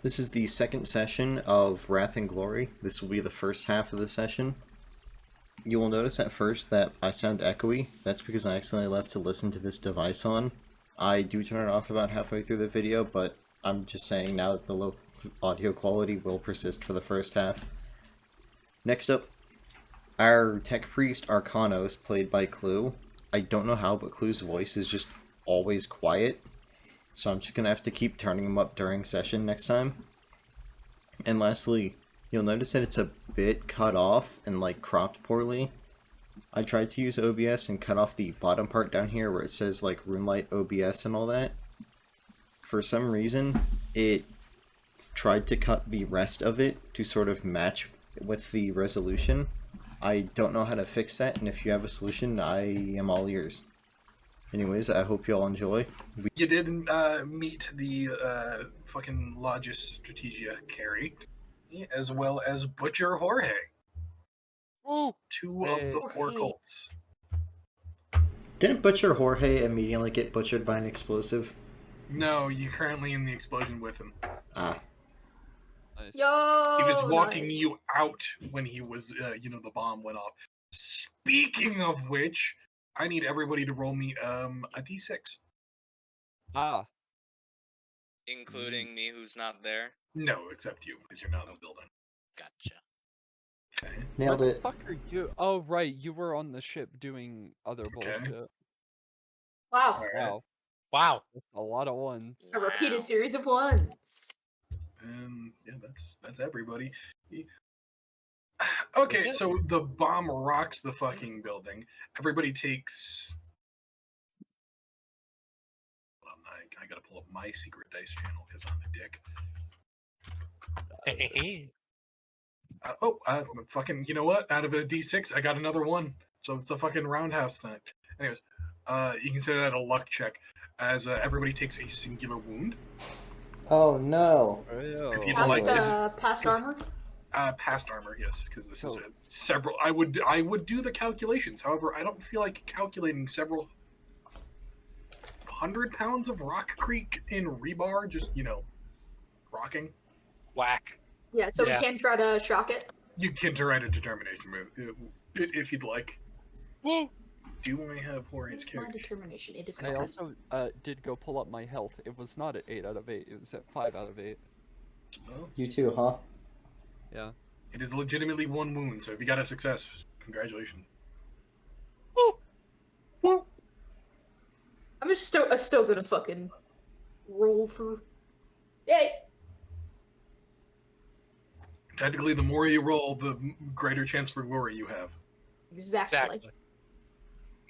This is the second session of Wrath and Glory. This will be the first half of the session. You will notice at first that I sound echoey. That's because I accidentally left to listen to this device on. I do turn it off about halfway through the video, but I'm just saying now that the low audio quality will persist for the first half. Next up, our tech priest Arcanos, played by Clue. I don't know how, but Clue's voice is just always quiet. So I'm just gonna have to keep turning them up during session next time. And lastly, you'll notice that it's a bit cut off and like cropped poorly. I tried to use OBS and cut off the bottom part down here where it says like Roomlight OBS and all that. For some reason, it tried to cut the rest of it to sort of match with the resolution. I don't know how to fix that, and if you have a solution, I am all ears. Anyways, I hope you all enjoy. You did meet the fucking Logis Strategia carry, as well as Butcher Jorge. Ooh. Two of the four cults. Didn't Butcher Jorge immediately get butchered by an explosive? No, you're currently in the explosion with him. Ah. Nice. Yo, He was walking nice. you out when he was, the bomb went off. Speaking of which, I need everybody to roll me a d6. Ah. Including me, who's not there. No, except you, because you're not in the building. Gotcha. Okay. Nailed What it. the fuck are you? Oh, right. You were on the ship doing other Okay. bullshit. Wow, Wow. Wow. That's a lot of ones. a repeated series of ones. And yeah, that's everybody. Okay, so the bomb rocks the fucking building. Everybody takes. Hold on, I gotta pull up my secret dice channel because I'm a dick. Fucking, you know what? Out of a d6, I got another one. So it's a fucking roundhouse thing. Anyways, you consider that a luck check, as everybody takes a singular wound. Oh no. If you don't Past, like this, past armor. past armor, yes, because this is So- several. I would do the calculations. However, I don't feel like calculating several 100 pounds of rockcrete in rebar. Just rocking. Whack. Yeah, so Yeah. we can try to shock it. You can write a determination move if you'd like. Woo! Do I have Jorge's It's my character? determination. It is I fine. also did go pull up my health. It was not at 8 out of 8. It was at 5 out of 8. Well, You too, huh? Yeah. it is legitimately one wound. So if you got a success, congratulations. Woo! Woo! I'm still gonna fucking roll for. Yay! Technically, the more you roll, the greater chance for glory you have. Exactly.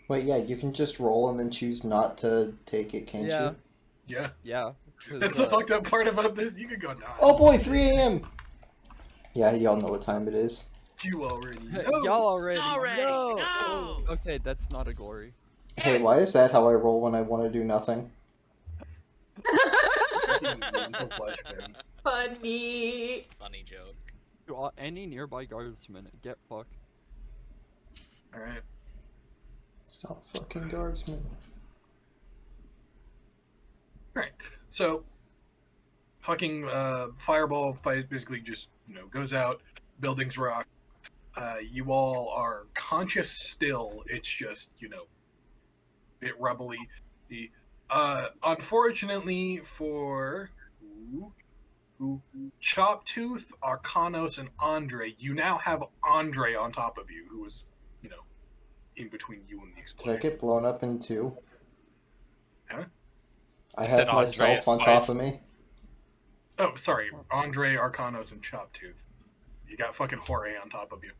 Wait, yeah, you can just roll and then choose not to take it, can't Yeah. you? Yeah, Yeah. 'cause, that's the fucked up part about this. You could go nah. Oh boy, 3 a.m. Yeah, y'all know what time it is. You already know. Y'all already. Already, know. no! Okay, that's not a glory. Hey, why is that how I roll when I want to do nothing? Mental flesh, man. Funny. Funny joke. To any nearby guardsmen, get fucked. All right. Stop fucking guardsmen. Right. So, fucking fireball basically just goes out. Buildings rock. You all are conscious still. It's just bit rubbly. Unfortunately for Choptooth, Arcanos, and Andre, you now have Andre on top of you, who was in between you and the Did I explosion. get blown up in 2? Huh? I You said have myself Andreas on twice. top of me. Oh, sorry. Andre, Arcanos, and Choptooth. You got fucking Jorge on top of you.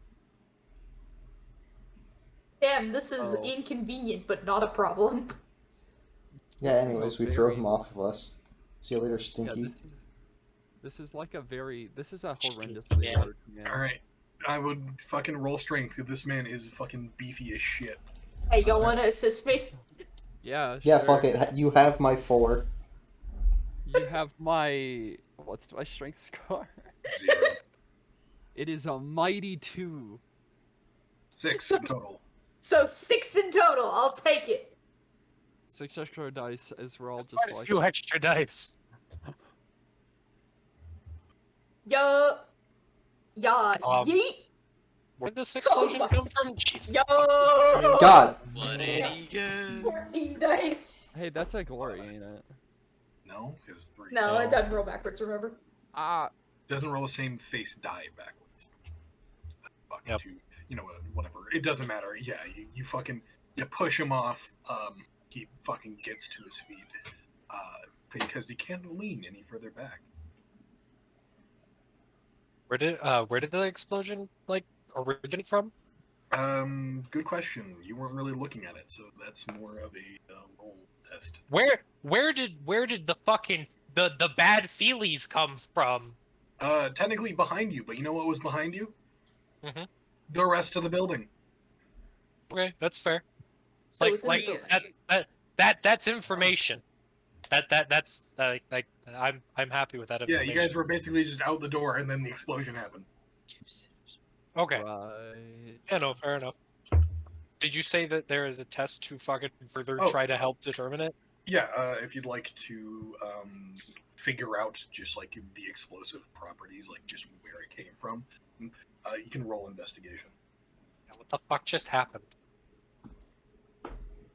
Damn, this is Oh. inconvenient, but not a problem. Yeah, This is anyways, a we throw very- him off of us. See you later, Yeah, Stinky. this is like a very. This is a horrendously Yeah. large man. Alright. I would fucking roll strength, because this man is fucking beefy as shit. Hey, y'all want to assist me? Yeah. Yeah, sure. fuck it. You have my 4. You have my. What's my strength score? 0. It is a mighty 2. 6 in total. So 6 in total. I'll take it. 6 extra dice as we're all just Quite a like. few extra dice. Yo. Yeah. Yeet. Where did this explosion my- come from? Jesus. Yo. God. What did he get? 14 dice. Hey, that's a glory, ain't it? No, because 3 No, it Oh. doesn't roll backwards, remember? Ah, doesn't roll the same face die backwards. Fucking Yep. you know, whatever. It doesn't matter. Yeah, you fucking you push him off. He fucking gets to his feet because he can't lean any further back. Where did the explosion like originate from? Good question. You weren't really looking at it, so that's more of a roll test. Where did the fucking the bad feelies come from? Technically behind you, but you know what was behind you? Mhm. The rest of the building. Okay, that's fair. So Like within the building. that's information. That's like I'm happy with that Yeah, information. you guys were basically just out the door, and then the explosion happened. Okay. right. Yeah, no, fair enough. Did you say that there is a test to fucking further Oh. try to help determine it? Yeah, if you'd like to figure out just like the explosive properties, like just where it came from, you can roll investigation. What the fuck just happened?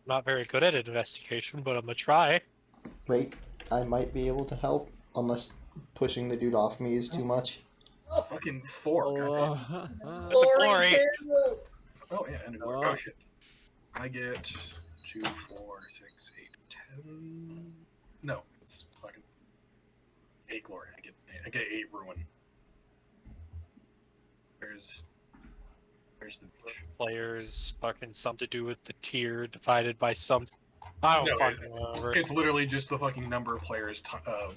Not very good at investigation, but I'm gonna try. Wait, I might be able to help, unless pushing the dude off me is too much. Fucking 4. goddamn. That's a glory. too. Oh yeah, and a glory. Oh shit. I get 2, 4, 6, 8, 10. No, it's fucking 8 glory. I get 8 ruin. There's the bitch. Players fucking something to do with the tier divided by some. I don't No, fucking remember. It's literally just the fucking number of players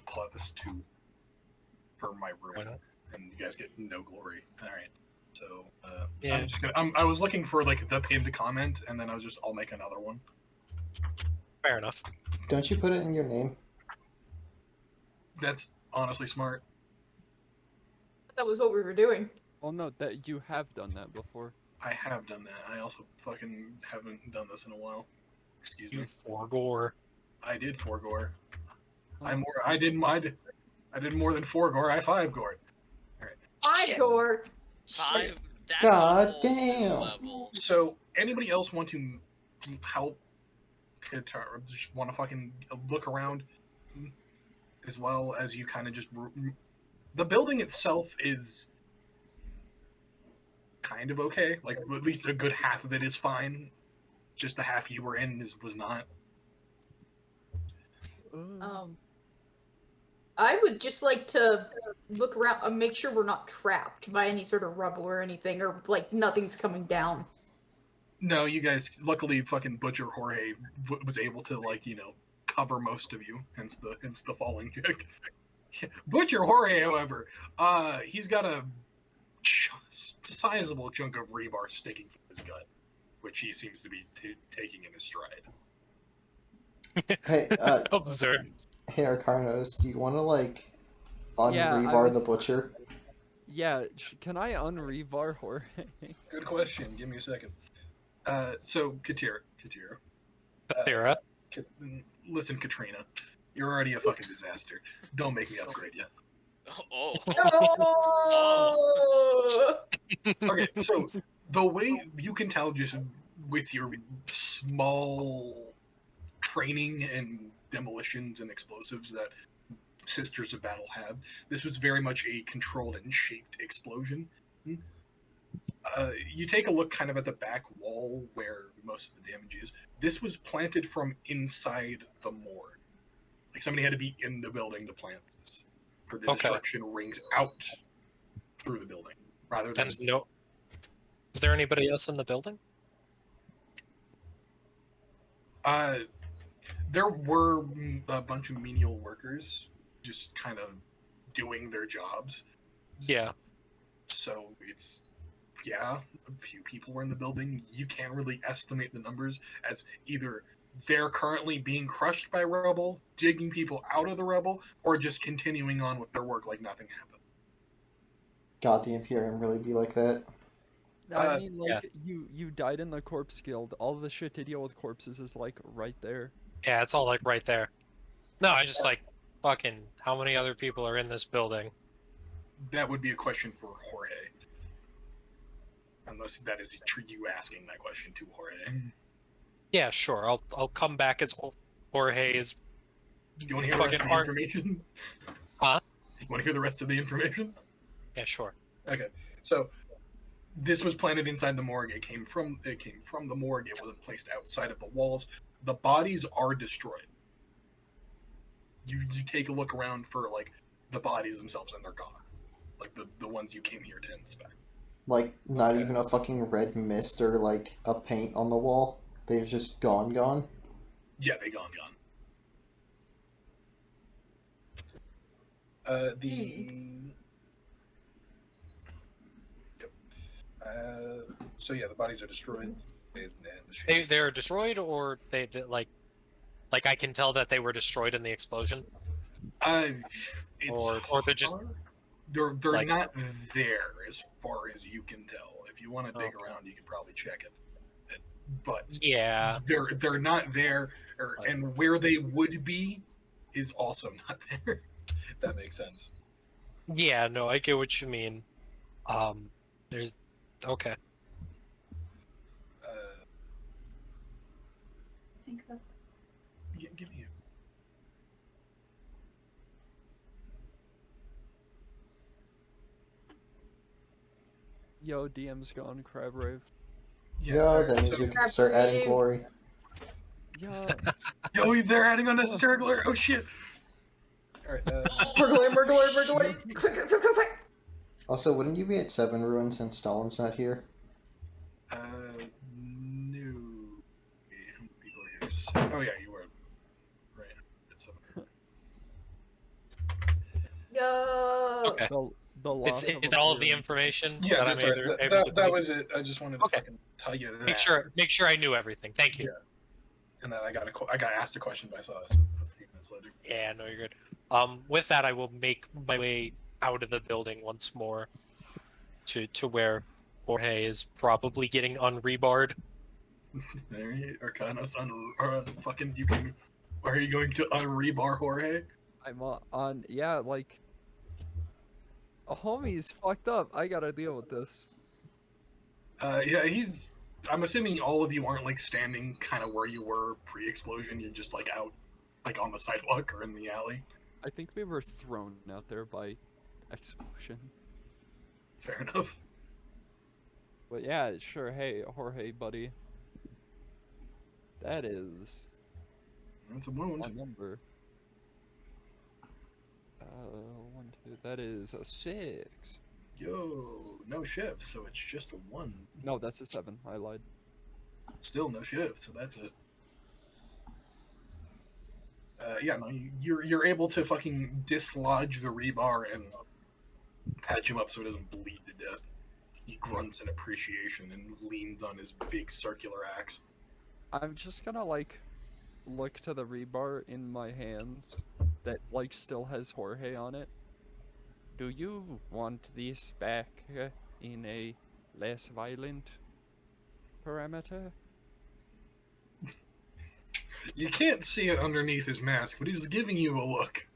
plus 2 for my ruin, and you guys get no glory. All right. So Yeah. I'm just gonna. I was looking for like the pinned comment, and then I was just, I'll make another one. Fair enough. Don't you put it in your name? That's honestly smart. That was what we were doing. Well, no, that you have done that before. I have done that. I also fucking haven't done this in a while. Excuse You me. forgore. I did 4 gore. Oh. I did more than 4 gore. I 5 gore. 5 gore. 5? That's God a whole damn. new level. So anybody else want to help? Just want to fucking look around, as well as you kind of just. The building itself is kind of okay. Like at least a good half of it is fine. Just the half you were in was not. I would just like to look around and make sure we're not trapped by any sort of rubble or anything, or like nothing's coming down. No, you guys. Luckily, fucking Butcher Jorge was able to cover most of you. Hence the falling kick. Butcher Jorge, however, he's got a sizable chunk of rebar sticking from his gut, which he seems to be taking in his stride. Hey, Observe. hey, Arcarnos, do you want to Yeah, I unrebar the was- butcher? Yeah, can I unrebar Jorge? Good question. Give me a second. So Katira, Athera. listen, Katrina, you're already a fucking disaster. Don't make me upgrade you. Oh. Oh! Okay, so the way you can tell just with your small training and demolitions and explosives that Sisters of Battle have, this was very much a controlled and shaped explosion. You take a look kind of at the back wall where most of the damage is. This was planted from inside the morgue. Like somebody had to be in the building to plant this for the Okay. destruction rings out through the building rather than. And no. Is there anybody else in the building? There were a bunch of menial workers just kind of doing their jobs. Yeah. So it's, yeah, a few people were in the building. You can't really estimate the numbers, as either they're currently being crushed by rubble, digging people out of the rubble, or just continuing on with their work like nothing happened. God, the Imperium really be like that. I mean, yeah. like, you died in the corpse guild. All the shit to deal with corpses is, like, right there. Yeah, it's all like right there. No, I just like fucking how many other people are in this building? that would be a question for Jorge. Unless that is you asking that question to Jorge. Yeah, sure. I'll come back as Jorge is. You want to hear the rest of the information? Huh? You want to hear the rest of the information? Yeah, sure. Okay. So this was planted inside the morgue. It came from the morgue. It wasn't placed outside of the walls. The bodies are destroyed. You take a look around for like the bodies themselves, and they're gone. Like the ones you came here to inspect. Like, not Okay. even a fucking red mist or, like, a paint on the wall. They're just gone. Yeah, they gone. So yeah, the bodies are destroyed. And the shape. They're destroyed, or they like I can tell that they were destroyed in the explosion. It's Or they're just they're like- not there as far as you can tell. If you want to dig Okay. around, you can probably check it. But yeah. they're not there, and where they would be is also not there. If that makes sense. Yeah, no, I get what you mean. There's okay. Give me. Yo, DM's gone, crab rave. Yeah, that means we can start adding glory. Yo, Yo, they're adding unnecessary glare. Oh shit! All right. Murgler. Quick. Also, wouldn't you be at 7 ruins and Stalin's not here? No. How many people are here? Oh yeah, you were. Right. It's Yo. Okay. the loss of Is a all of the hero. information yeah, that that's I'm right. able to That glean? was it. I just wanted to Okay. fucking tell you that. Make sure I knew everything. Thank you. Yeah. And then I got asked a question by Sauce a few minutes later. Yeah, no, you're good. With that, I will make my way out of the building once more to where Jorge is probably getting unrebarred. There you Arcanos on fucking you can. Are you going to rebar Jorge? I'm on. Yeah, like. A homie's fucked up. I gotta deal with this. Yeah, he's. I'm assuming all of you aren't like standing kind of where you were pre-explosion. You're just like out, like on the sidewalk or in the alley. I think we were thrown out there by explosion. Fair enough. But yeah, sure. Hey, Jorge, buddy. That is That's a wound. a number. 1, 2. That is a 6. Yo, no shifts, so it's just a 1. No, that's a 7. I lied. Still no shifts, so that's it. Yeah, no, you're able to fucking dislodge the rebar and patch him up so he doesn't bleed to death. He grunts in appreciation and leans on his big circular axe. I'm just gonna like look to the rebar in my hands that like still has Jorge on it. Do you want this back in a less violent parameter? You can't see it underneath his mask, but he's giving you a look.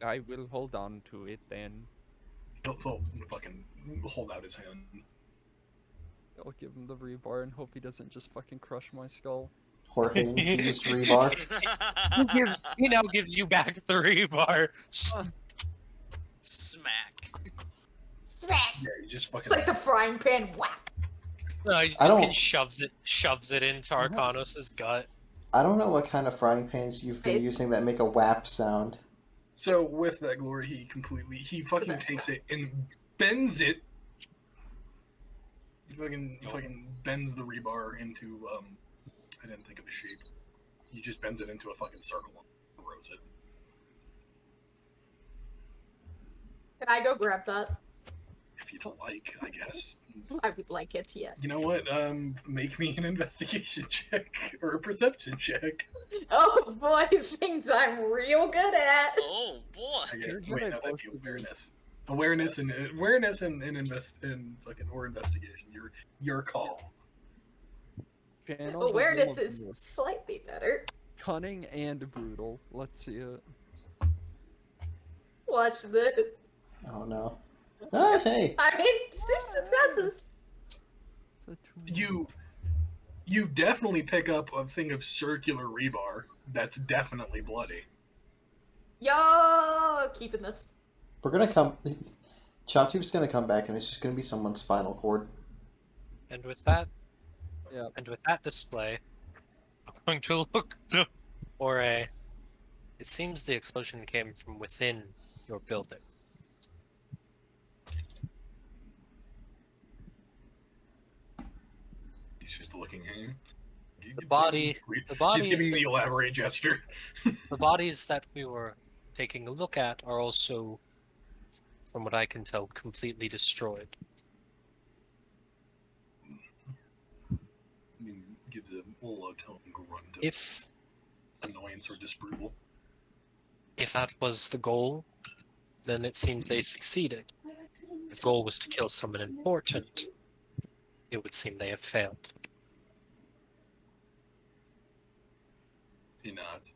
I will hold on to it then. He'll fucking hold out his hand. I'll give him the rebar and hope he doesn't just fucking crush my skull. Jorge infused rebar. He now gives you back the rebar. Smack. Smack. Yeah, he just fucking. It's like the frying pan whack. No, he just I don't- fucking shoves it into Arcanos' gut. I don't know what kind of frying pans you've been Face. using that make a whap sound. So with that glory, he fucking best takes guy. it and bends it. He fucking bends the rebar into I didn't think of a shape. He just bends it into a fucking circle and throws it. Can I go grab that? If you'd like, I guess. I would like it, yes. You know what? Make me an investigation check or a perception check. Oh boy, things I'm real good at. Oh boy. You're good Wait, at no, that'd both be of these. awareness. Or investigation. Your call. Channels of Awareness all of is you. slightly better. Cunning and brutal. Let's see it. Watch this. Oh no. Ah, hey. I mean, successes. It's a two. You definitely pick up a thing of circular rebar that's definitely bloody. Yo, keeping this. We're gonna come. Choptube's gonna come back, and it's just gonna be someone's spinal cord. And with that, Yeah. and with that display, I'm going to look to Ore. It seems the explosion came from within your building. He's just looking at you. The body He's giving is the elaborate gesture. the bodies that we were taking a look at are also, from what I can tell, completely destroyed. I mean, gives a low tone grunt of If annoyance or disapproval. that was the goal, then it seems they succeeded. If the goal was to kill someone important, it would seem they have failed. He nods.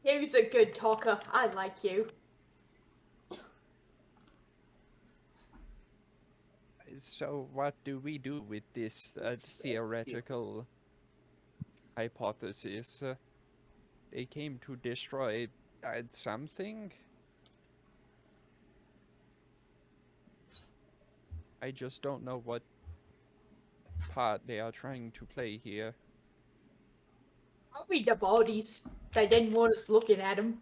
You's a good talker. I like you. So what do we do with this theoretical hypothesis? They came to destroy something? I just don't know what part they are trying to play here. Probably the bodies. They didn't want us looking at them.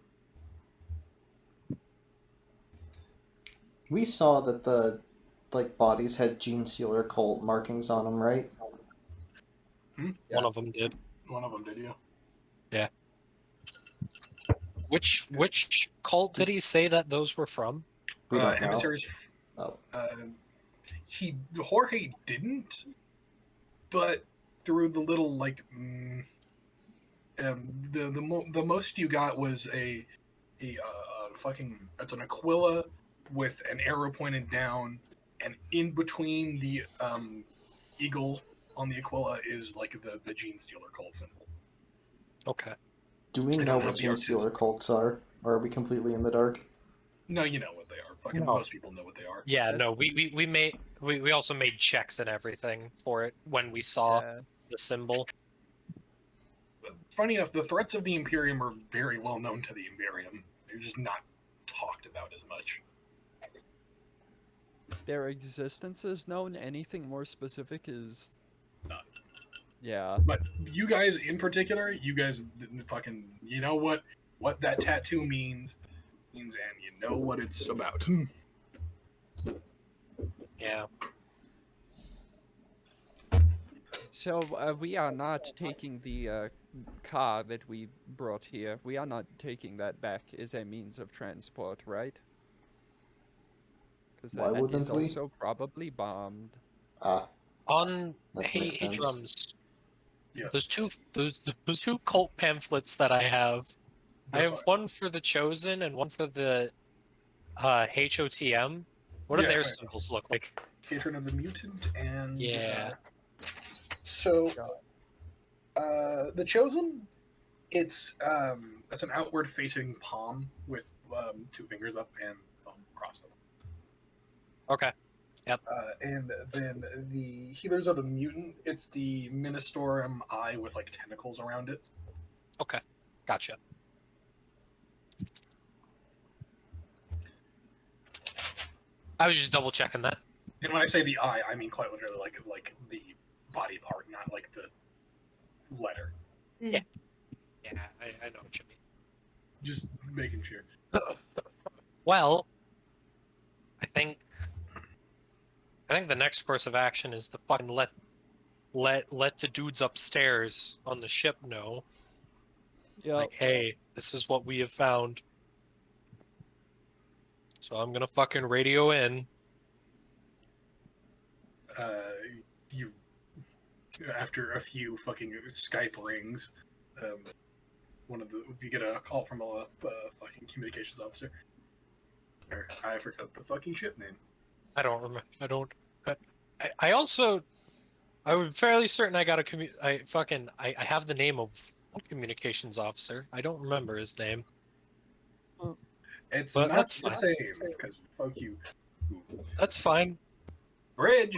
We saw that the bodies had Gene Stealer cult markings on them, right? One of them did. One of them did, yeah. Which cult did he say that those were from? We don't know. Emissaries. Oh. Jorge didn't, but through the little the most you got was a fucking, it's an Aquila with an arrow pointed down, and in between the eagle on the Aquila is like the Gene Stealer cult symbol. Okay. Do we I know don't what have the Gene artist. Stealer cults are? Or are we completely in the dark? No, you know what they are. Fucking No. most people know what they are. Yeah, no, we also made checks and everything for it when we saw the symbol. Funny enough, the threats of the Imperium are very well known to the Imperium. They're just not talked about as much. Their existence is known. Anything more specific is None. Yeah. But you guys in particular, you guys fucking, you know what that tattoo means, and you know what it's about. Yeah. So we are not taking the car that we brought here. We are not taking that back as a means of transport, right? Because Why that wouldn't is we? also probably bombed. On That Hey makes sense. Drums. Yeah. Those two cult pamphlets that I have. I have one for the Chosen and one for the HOTM. What do Yeah, their right. symbols look like? Patron of the Mutant and Yeah. So the Chosen, it's an outward facing palm with two fingers up and thumb across them. Okay. Yep. And then the Healers of the Mutant, it's the Ministorum eye with like tentacles around it. Okay. Gotcha. I was just double checking that. And when I say the eye, I mean quite literally like the body part, not like the letter. Yeah, I know what you mean. Just making sure. Well, I think the next course of action is to fucking let the dudes upstairs on the ship know. Yeah. Like, hey, this is what we have found. So I'm gonna fucking radio in. You, after a few fucking Skype rings, you get a call from a fucking communications officer. I forgot the fucking ship name. I don't remember. I also I'm fairly certain I got a I have the name of one communications officer. I don't remember his name, It's but not that's the fine. same, because fuck you. That's fine. Bridge!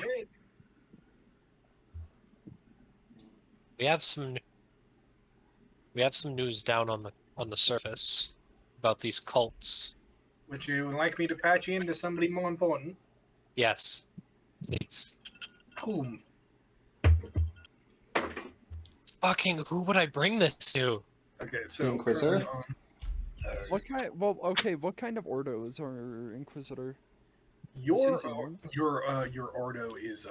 We have some news down on the surface about these cults. Would you like me to patch you into somebody more important? Yes, please. Whom? Fucking who would I bring this to? Okay, so... The Inquisitor? What kind? Well, okay. What kind of Ordos are Inquisitor? Your Is he human? your Ordo is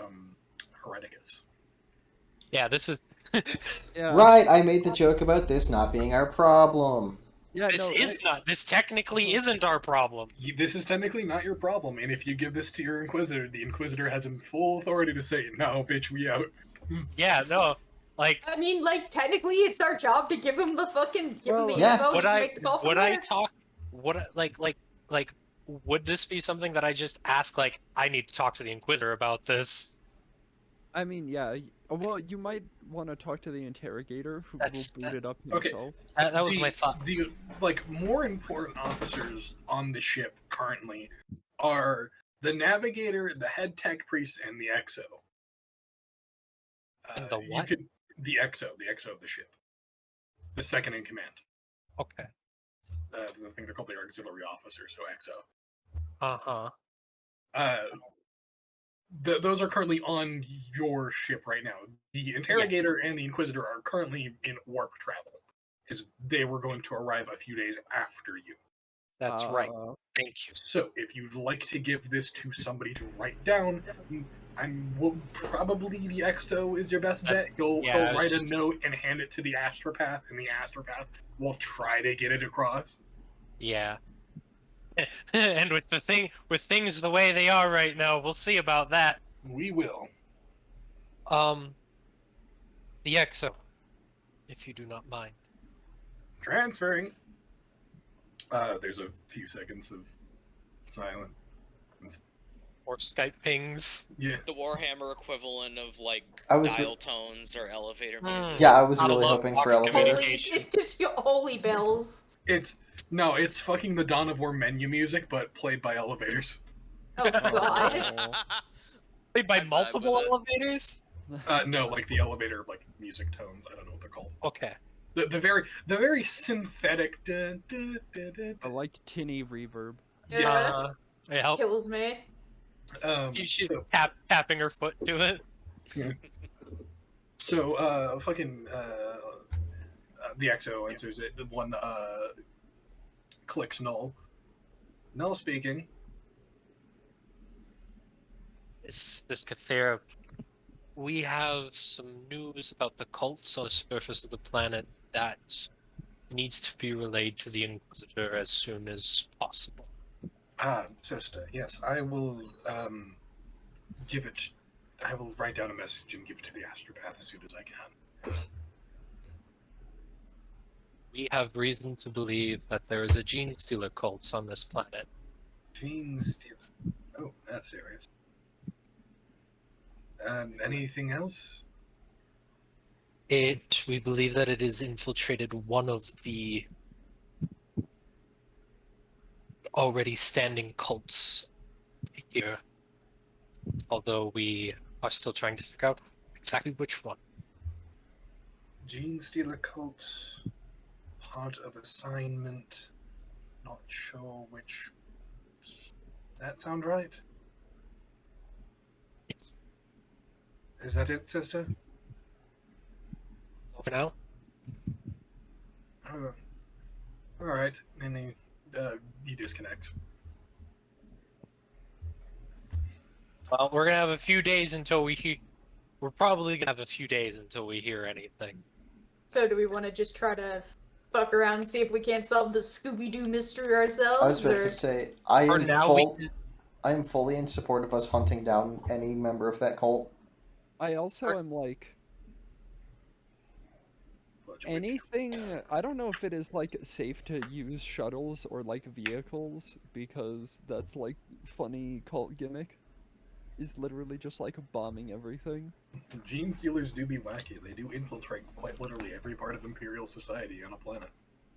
Hereticus. Yeah, this is Yeah. Right, I made the joke about this not being our problem. Yeah. this No. is not. This technically isn't our problem. This is technically not your problem, and if you give this to your Inquisitor, the Inquisitor has full authority to say, "No, bitch, we out." Yeah, no. Like, I mean, like, technically it's our job to give him the fucking, give him the Well, yeah. info, would he can I make the call from would there. I talk? Would I, like would this be something that I just ask? Like, I need to talk to the Inquisitor about this. I mean, yeah. Well, you might want to talk to the interrogator, who That's- will boot it up okay. himself. That was my thought. The more important officers on the ship currently are the Navigator, the Head Tech Priest, and the Exo. And the what? The Exo of the ship, the second in command. Okay. I think they're called the auxiliary officers, so Exo. Uh-huh. Those are currently on your ship right now. The Interrogator and the Inquisitor are currently in warp travel, because they were going to arrive a few days after you. That's right. Thank you. So, if you'd like to give this to somebody to write down, probably the Exo is your best bet. He'll write a note and hand it to the Astropath, and the Astropath will try to get it across. Yeah. And with things the way they are right now, we'll see about that. We will. The Exo, if you do not mind. Transferring. There's a few seconds of silence. Or Skype pings. Yeah. The Warhammer equivalent of like I was dial tones or elevator Hmm. music. Yeah, I was Gotta really love hoping Vox for elevator. communication. It's just your holy bells. It's fucking the Dawn of War menu music, but played by elevators. Oh god. Played by I vibe multiple with it. elevators? No, like the elevator like music tones. I don't know what they're called. Okay. The very synthetic. Dun, dun, dun, dun, I like tinny reverb. Yeah. I help. Kills me. You should So, tapping her foot to it. the Exo answers it. The one clicks null. Null speaking. This Cathera. We have some news about the cults on the surface of the planet that needs to be relayed to the Inquisitor as soon as possible. Sister, yes, I will give it. I will write down a message and give it to the Astropath as soon as I can. We have reason to believe that there is a gene stealer cult on this planet. Genes. Oh, that's serious. Anything else? We believe that it has infiltrated one of the already standing cults here. Although we are still trying to figure out exactly which one. Gene stealer cult. Part of assignment. Not sure which. Does that sound right? Yes. Is that it, sister? So for now, Oh, all right. And he disconnects. well, we're gonna have a few days until we hear. We're probably gonna have a few days until we hear anything. So do we want to just try to fuck around and see if we can't solve the Scooby-Doo mystery ourselves? I was about or... to say, For now, I am fully in support of us hunting down any member of that cult. I also am like anything. I don't know if it is like safe to use shuttles or like vehicles because that's like funny cult gimmick. is literally just like bombing everything. Gene stealers do be wacky. They do infiltrate quite literally every part of Imperial society on a planet.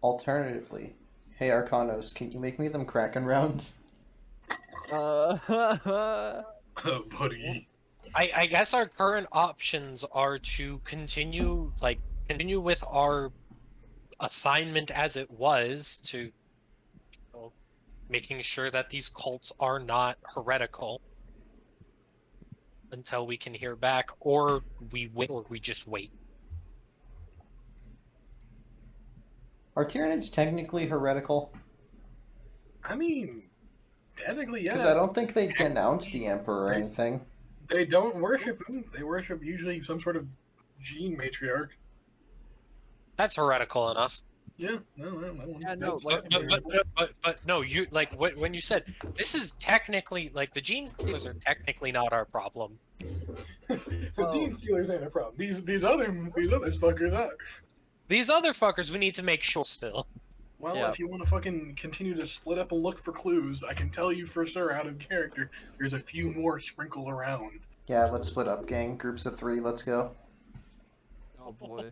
Alternatively, hey Arcanos, can you make me them Kraken rounds? Buddy. I guess our current options are to continue with our assignment as it was to, you know, making sure that these cults are not heretical until we can hear back, or we just wait. Are Tyranids technically heretical? I mean, technically, Because yeah. I don't think they denounce the Emperor or anything. They don't worship him. They worship usually some sort of gene matriarch. That's heretical enough. Yeah, no, Yeah, no, that's like- But no, you like when you said this is technically like the gene stealers are technically not our problem. the gene stealers ain't a problem. These other fuckers are. These other fuckers we need to make sure still. Well, Yeah. if you want to fucking continue to split up and look for clues, I can tell you for sure out of character, there's a few more sprinkled around. Yeah, let's split up, gang. Groups of 3, let's go. Oh boy.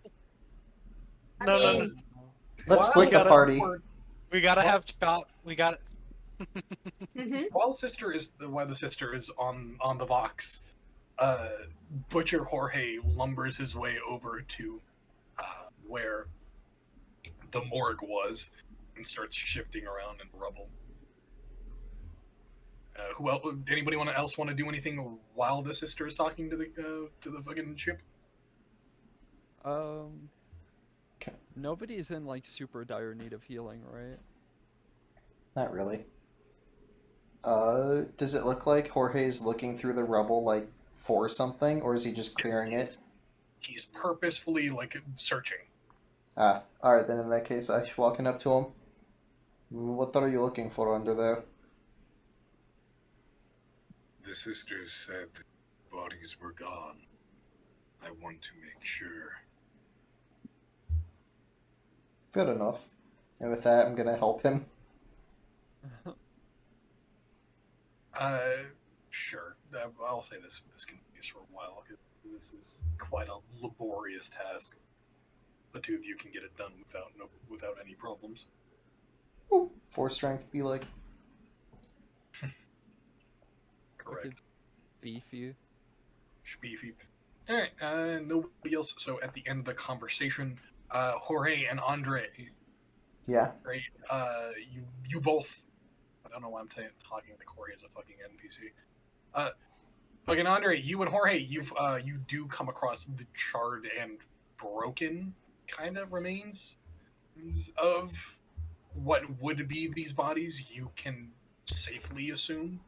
I No, no, mean, no. Let's Wow, split we the gotta- party. We gotta have chop. We got. mhm. While the sister is on the Vox, Butcher Jorge lumbers his way over to where the morgue was and starts shifting around in the rubble. Who else? Anybody else want to do anything while the sister is talking to the fucking ship? Okay. Nobody's in like super dire need of healing, right? Not really. Does it look like Jorge's looking through the rubble, like, for something, or is he just clearing it? He's purposefully searching. Ah, alright, then in that case, I should walking up to him. What are you looking for under there? The sisters said the bodies were gone. I want to make sure. Good enough. And with that, I'm gonna help him. Sure. I'll say this continues for a while, because this is quite a laborious task. The two of you can get it done without any problems. Ooh, 4 strength, be like. Correct. Wicked beefy. Beefy. Alright, nobody else. So at the end of the conversation, Jorge and Andre, Yeah. right? You both. I don't know why I'm talking like Jorge is a fucking NPC. Fucking Andre, you and Jorge, you do come across the charred and broken kind of remains of what would be these bodies. You can safely assume.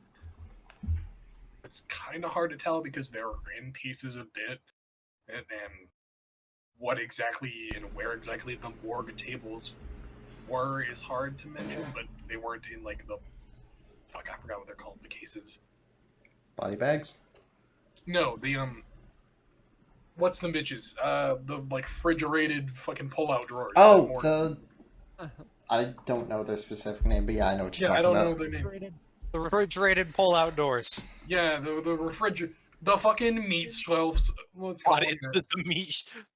It's kind of hard to tell because they're in pieces a bit, and what exactly and where exactly the morgue tables were is hard to mention, but they weren't in like the fuck, I forgot what they're called, the cases. Body bags? No, the what's the bitches? The like refrigerated fucking pull-out drawers. Oh, More- the... I don't know their specific name, but yeah, I know what you're yeah, I talking don't about. know their name. The refrigerated pull-out doors. Yeah, the fucking meat shelves. Let's call Body, it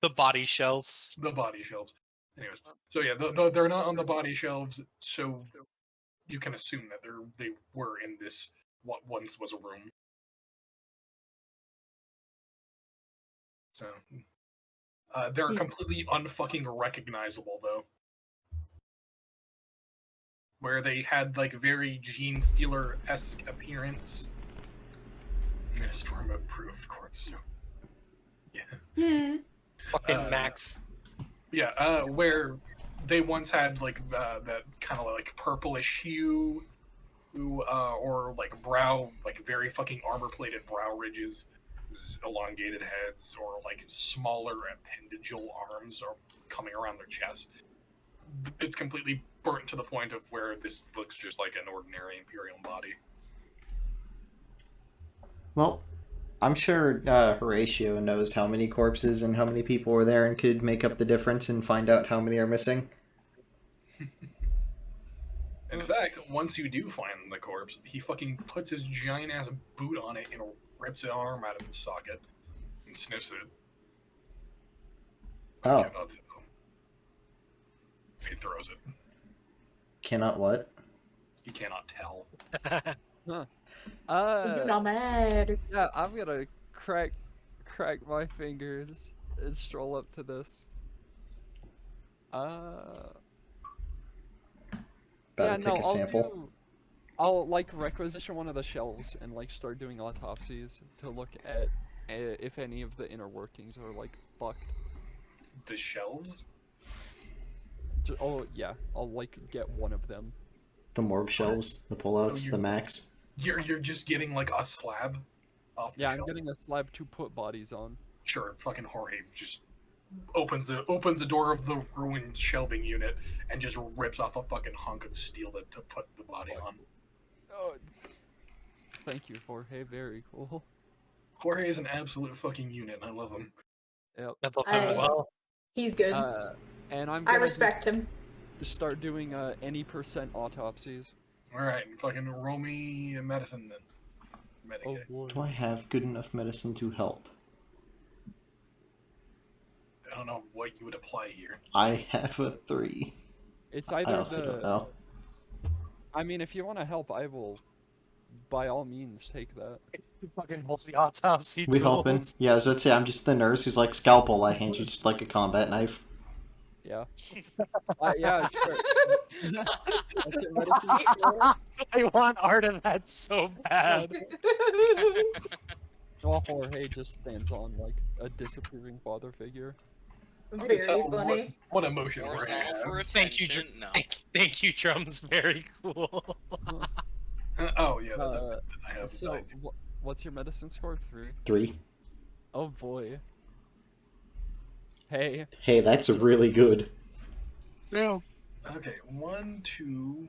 the body shelves. the body shelves. Anyways, so yeah, they're not on the body shelves, so you can assume that they were in this what once was a room. So they're completely unfucking recognizable though. Where they had like very Gene Stealer-esque appearance. Storm approved corpse. So, yeah. Fucking Max. Yeah, where they once had like that kind of like purplish hue, or like brow, like very fucking armor-plated brow ridges, elongated heads, or like smaller appendageal arms are coming around their chest. It's completely burnt to the point of where this looks just like an ordinary Imperial body. Well, I'm sure Horatio knows how many corpses and how many people were there and could make up the difference and find out how many are missing. In fact, once you do find the corpse, he fucking puts his giant ass boot on it and rips an arm out of its socket and sniffs it. Oh. Cannot tell. He throws it. Cannot what? He cannot tell. You're not mad. Yeah, I'm gonna crack my fingers and stroll up to this. About Yeah, to take no, a sample. I'll like requisition one of the shelves and like start doing autopsies to look at if any of the inner workings are like fucked. The shelves? Oh yeah, I'll like get one of them. The morgue shelves, the pullouts, the max. You're just getting like a slab off the Yeah, I'm shelf? getting a slab to put bodies on. Sure, fucking Jorge just opens the door of the ruined shelving unit and just rips off a fucking hunk of steel to put the body on. Oh, thank you, Jorge. Very cool. Jorge is an absolute fucking unit, and I love him. Yep. I love him as well. He's good. And I'm I gonna respect him. start doing any percent autopsies. Alright, fucking roll me medicine then. Oh Medicate. boy. Do I have good enough medicine to help? I don't know what you would apply here. I have a 3. It's I either also don't know. I mean, if you want to help, I will, by all means, take that. He fucking holds the autopsy We tools. helping? Yeah, I was about to say, I'm just the nurse who's like, scalpel, I hand you just like a combat knife. Yeah. Yeah, sure. That's your medicine score? I want art of that so bad. Well, Jorge just stands on like a disapproving father figure. Very Tell funny. What emotion Or Jorge all for has. Thank you, attention. No. Thank you, Drums. Very cool. Oh yeah, that's a I have So, what's your medicine score? 3? 3. Oh boy. Hey. Hey, that's really good. No. Okay, 1, 2.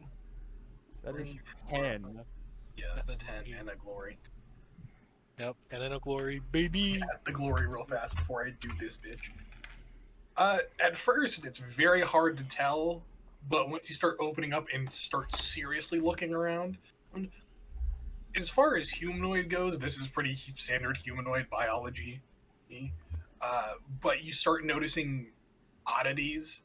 That is 3, 10. Yeah, that's 10 and a glory. Yep, and then a glory, baby. Add the glory real fast before I do this bitch. At first, it's very hard to tell, but once you start opening up and start seriously looking around, as far as humanoid goes, this is pretty standard humanoid biology. But you start noticing oddities.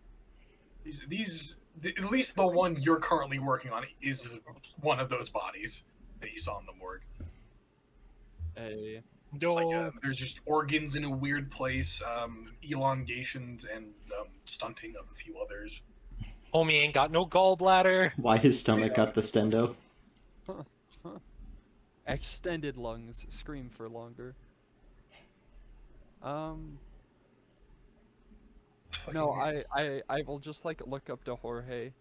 These, at least the one you're currently working on is one of those bodies that you saw in the morgue. Hey. No. Like, there's just organs in a weird place, elongations, and stunting of a few others. Homie ain't got no gallbladder. Why his stomach got the stendo? Extended lungs scream for longer. No, I will just like look up to Jorge.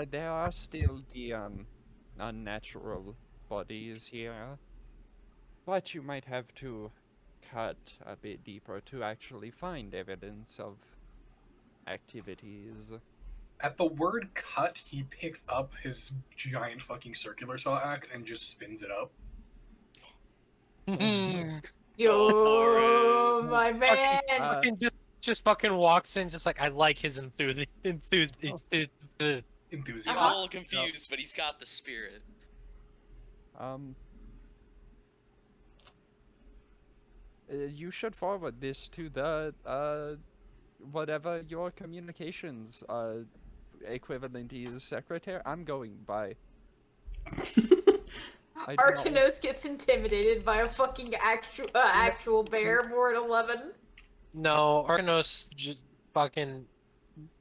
There are still the unnatural bodies here, but you might have to cut a bit deeper to actually find evidence of activities. At the word cut, he picks up his giant fucking circular saw axe and just spins it up. Yo, my man. Fucking just fucking walks in, just like I like his enthusiasm. He's a little confused, but he's got the spirit. You should forward this to the whatever your communications equivalent is, secretary. I'm going by. Arcanos gets intimidated by a fucking actual bear. More at 11. No, Arcanos just fucking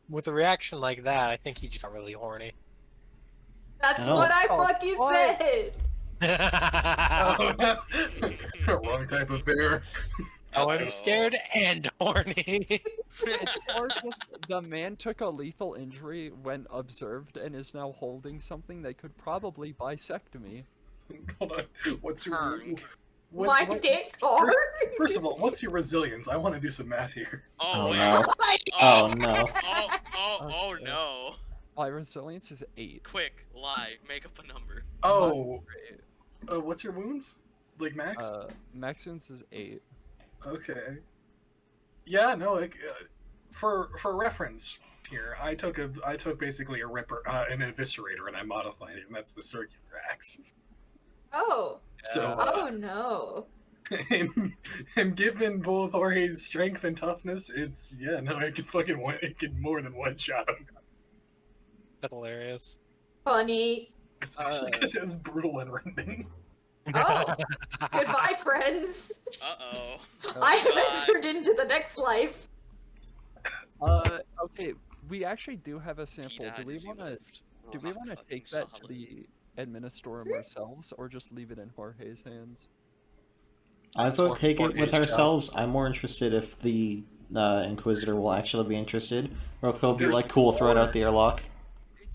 with a reaction like that. I think he just got really horny. That's Oh. what I Oh, fucking what? said. Wrong type of bear. Oh, I'm scared and horny. It's more just the man took a lethal injury when observed and is now holding something that could probably bisect me. Hold on. What's your My dick hard. First of all, what's your resilience? I want to do some math here. Oh wait. no. My Oh no. Oh no. My resilience is 8. Quick, lie. Make up a number. Oh, what's your wounds? Like max? Maximum is 8. Okay. Yeah, no. Like, for reference here, I took basically a ripper, an eviscerator, and I modified it, and that's the circular axe. Oh. So, Oh no. and given both Jorge's strength and toughness, it's it could more than one shot him. That's hilarious. Funny. Especially because it was brutal and rending. Oh. Goodbye, friends. Uh-oh. I have Goodbye. entered into the next life. Okay, we actually do have a sample. died Do we as he want to? lived. Do we Rock want to fucking take that to solid. the administrator ourselves, or just leave it in Jorge's hands? I It's vote more take it with Jorge's job. ourselves. I'm more interested if the Inquisitor will actually be interested, or if he'll be There's like, cool, throw it out the airlock.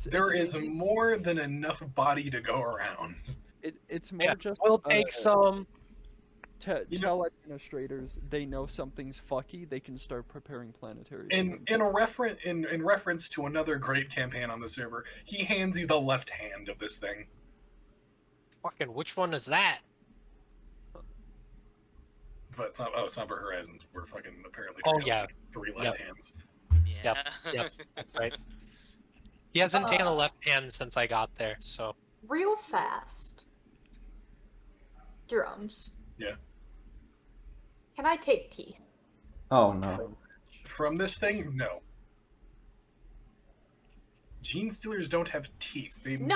There is more than enough body to go around. It's more Yeah, just we'll take some. to You tell administrators they know something's fucky, they can start preparing planetary. In reference to another great campaign on the server, he hands you the left hand of this thing. Fucking, which one is that? But it's not. It's not for Horizons. We're fucking apparently. Oh, Chaos, yeah. like 3 left hands. Yeah. Yep, that's right. He hasn't taken a left hand since I got there, so. Real fast. Drums. Yeah. Can I take teeth? Oh no. From this thing, no. Gene stealers don't have teeth. They No.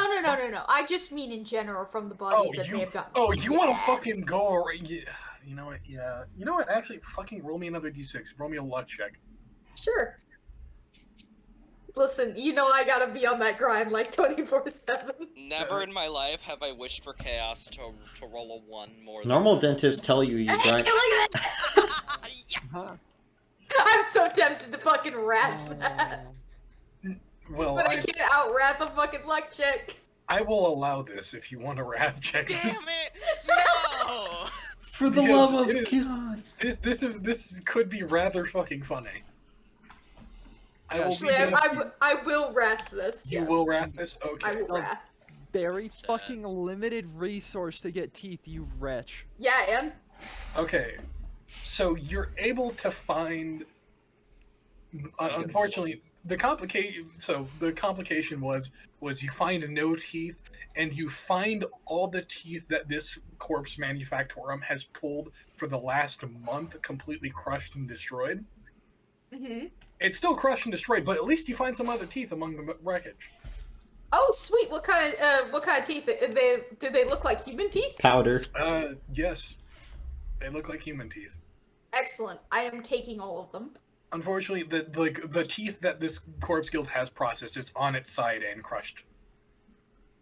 I just mean in general from the bodies that may have gotten. you want to fucking go? Yeah. You know what? Yeah. You know what? Actually, fucking roll me another d6. Roll me a luck check. Sure. Listen, you know I gotta be on that grind like 24/7. Never in my life have I wished for chaos to roll a 1 more than Normal dentists tell you Hey, grind. look at that! Huh. I'm so tempted to fucking wrap that. Well, But I can't out-wrap a fucking luck check. I will allow this if you want to rap check. Damn it! No! For the Because love of it is- God. This could be rather fucking funny. I will Actually, I will wrap this. You yes. will wrap this? Okay. I will wrap. Very fucking limited resource to get teeth, you wretch. Yeah, and Okay. So you're able to find. Unfortunately, the complication was you find no teeth, and you find all the teeth that this corpse manufactorum has pulled for the last month, completely crushed and destroyed. Mm-hmm. It's still crushed and destroyed, but at least you find some other teeth among the wreckage. Oh, sweet. What kind of teeth? Do they look like human teeth? Powder. Yes. They look like human teeth. Excellent. I am taking all of them. Unfortunately, the teeth that this corpse guild has processed is on its side and crushed.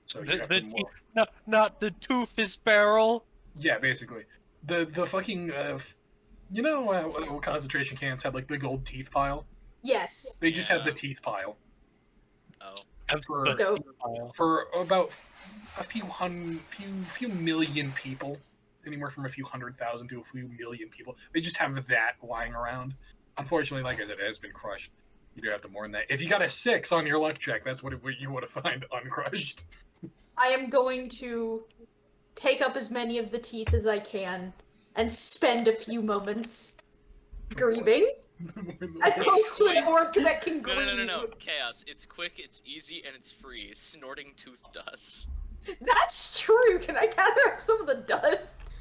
So you have to Not the toothless barrel. Yeah, basically. The fucking what concentration camps had like the gold teeth pile? Yes. They just have the teeth pile. Oh. For, Dope. for about a few million people, anywhere from a few 100,000 to a few million people. They just have that lying around. Unfortunately, like I said, it has been crushed. You do have to mourn that. If you got a 6 on your luck check, that's what you would have find uncrushed. I am going to take up as many of the teeth as I can and spend a few moments grieving. As close to an orc that can No, grieve. no. Chaos. It's quick, it's easy, and it's free. Snorting tooth dust. That's true. Can I gather up some of the dust?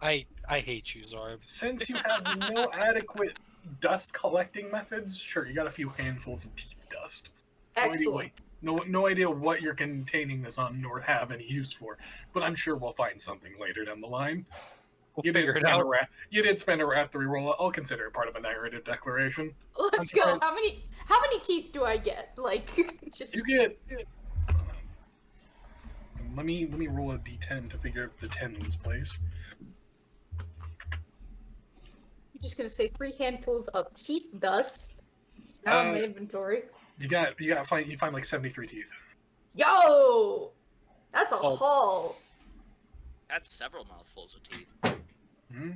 I hate you, Zarb. Since you have no adequate dust collecting methods, sure, you got a few handfuls of teeth dust. Excellent. No idea what you're containing this on nor have any use for, but I'm sure we'll find something later down the line. We'll You did figure it spend out. a wrath. You did spend a wrath 3 roll. I'll consider it part of a narrative declaration. Let's go. How many teeth do I get? Like, just You get. Let me roll a d10 to figure out the tens place. I'm just gonna say 3 handfuls of teeth dust. It's now in my inventory. You find like 73 teeth. Yo, that's a haul. That's several mouthfuls of teeth. Hmm?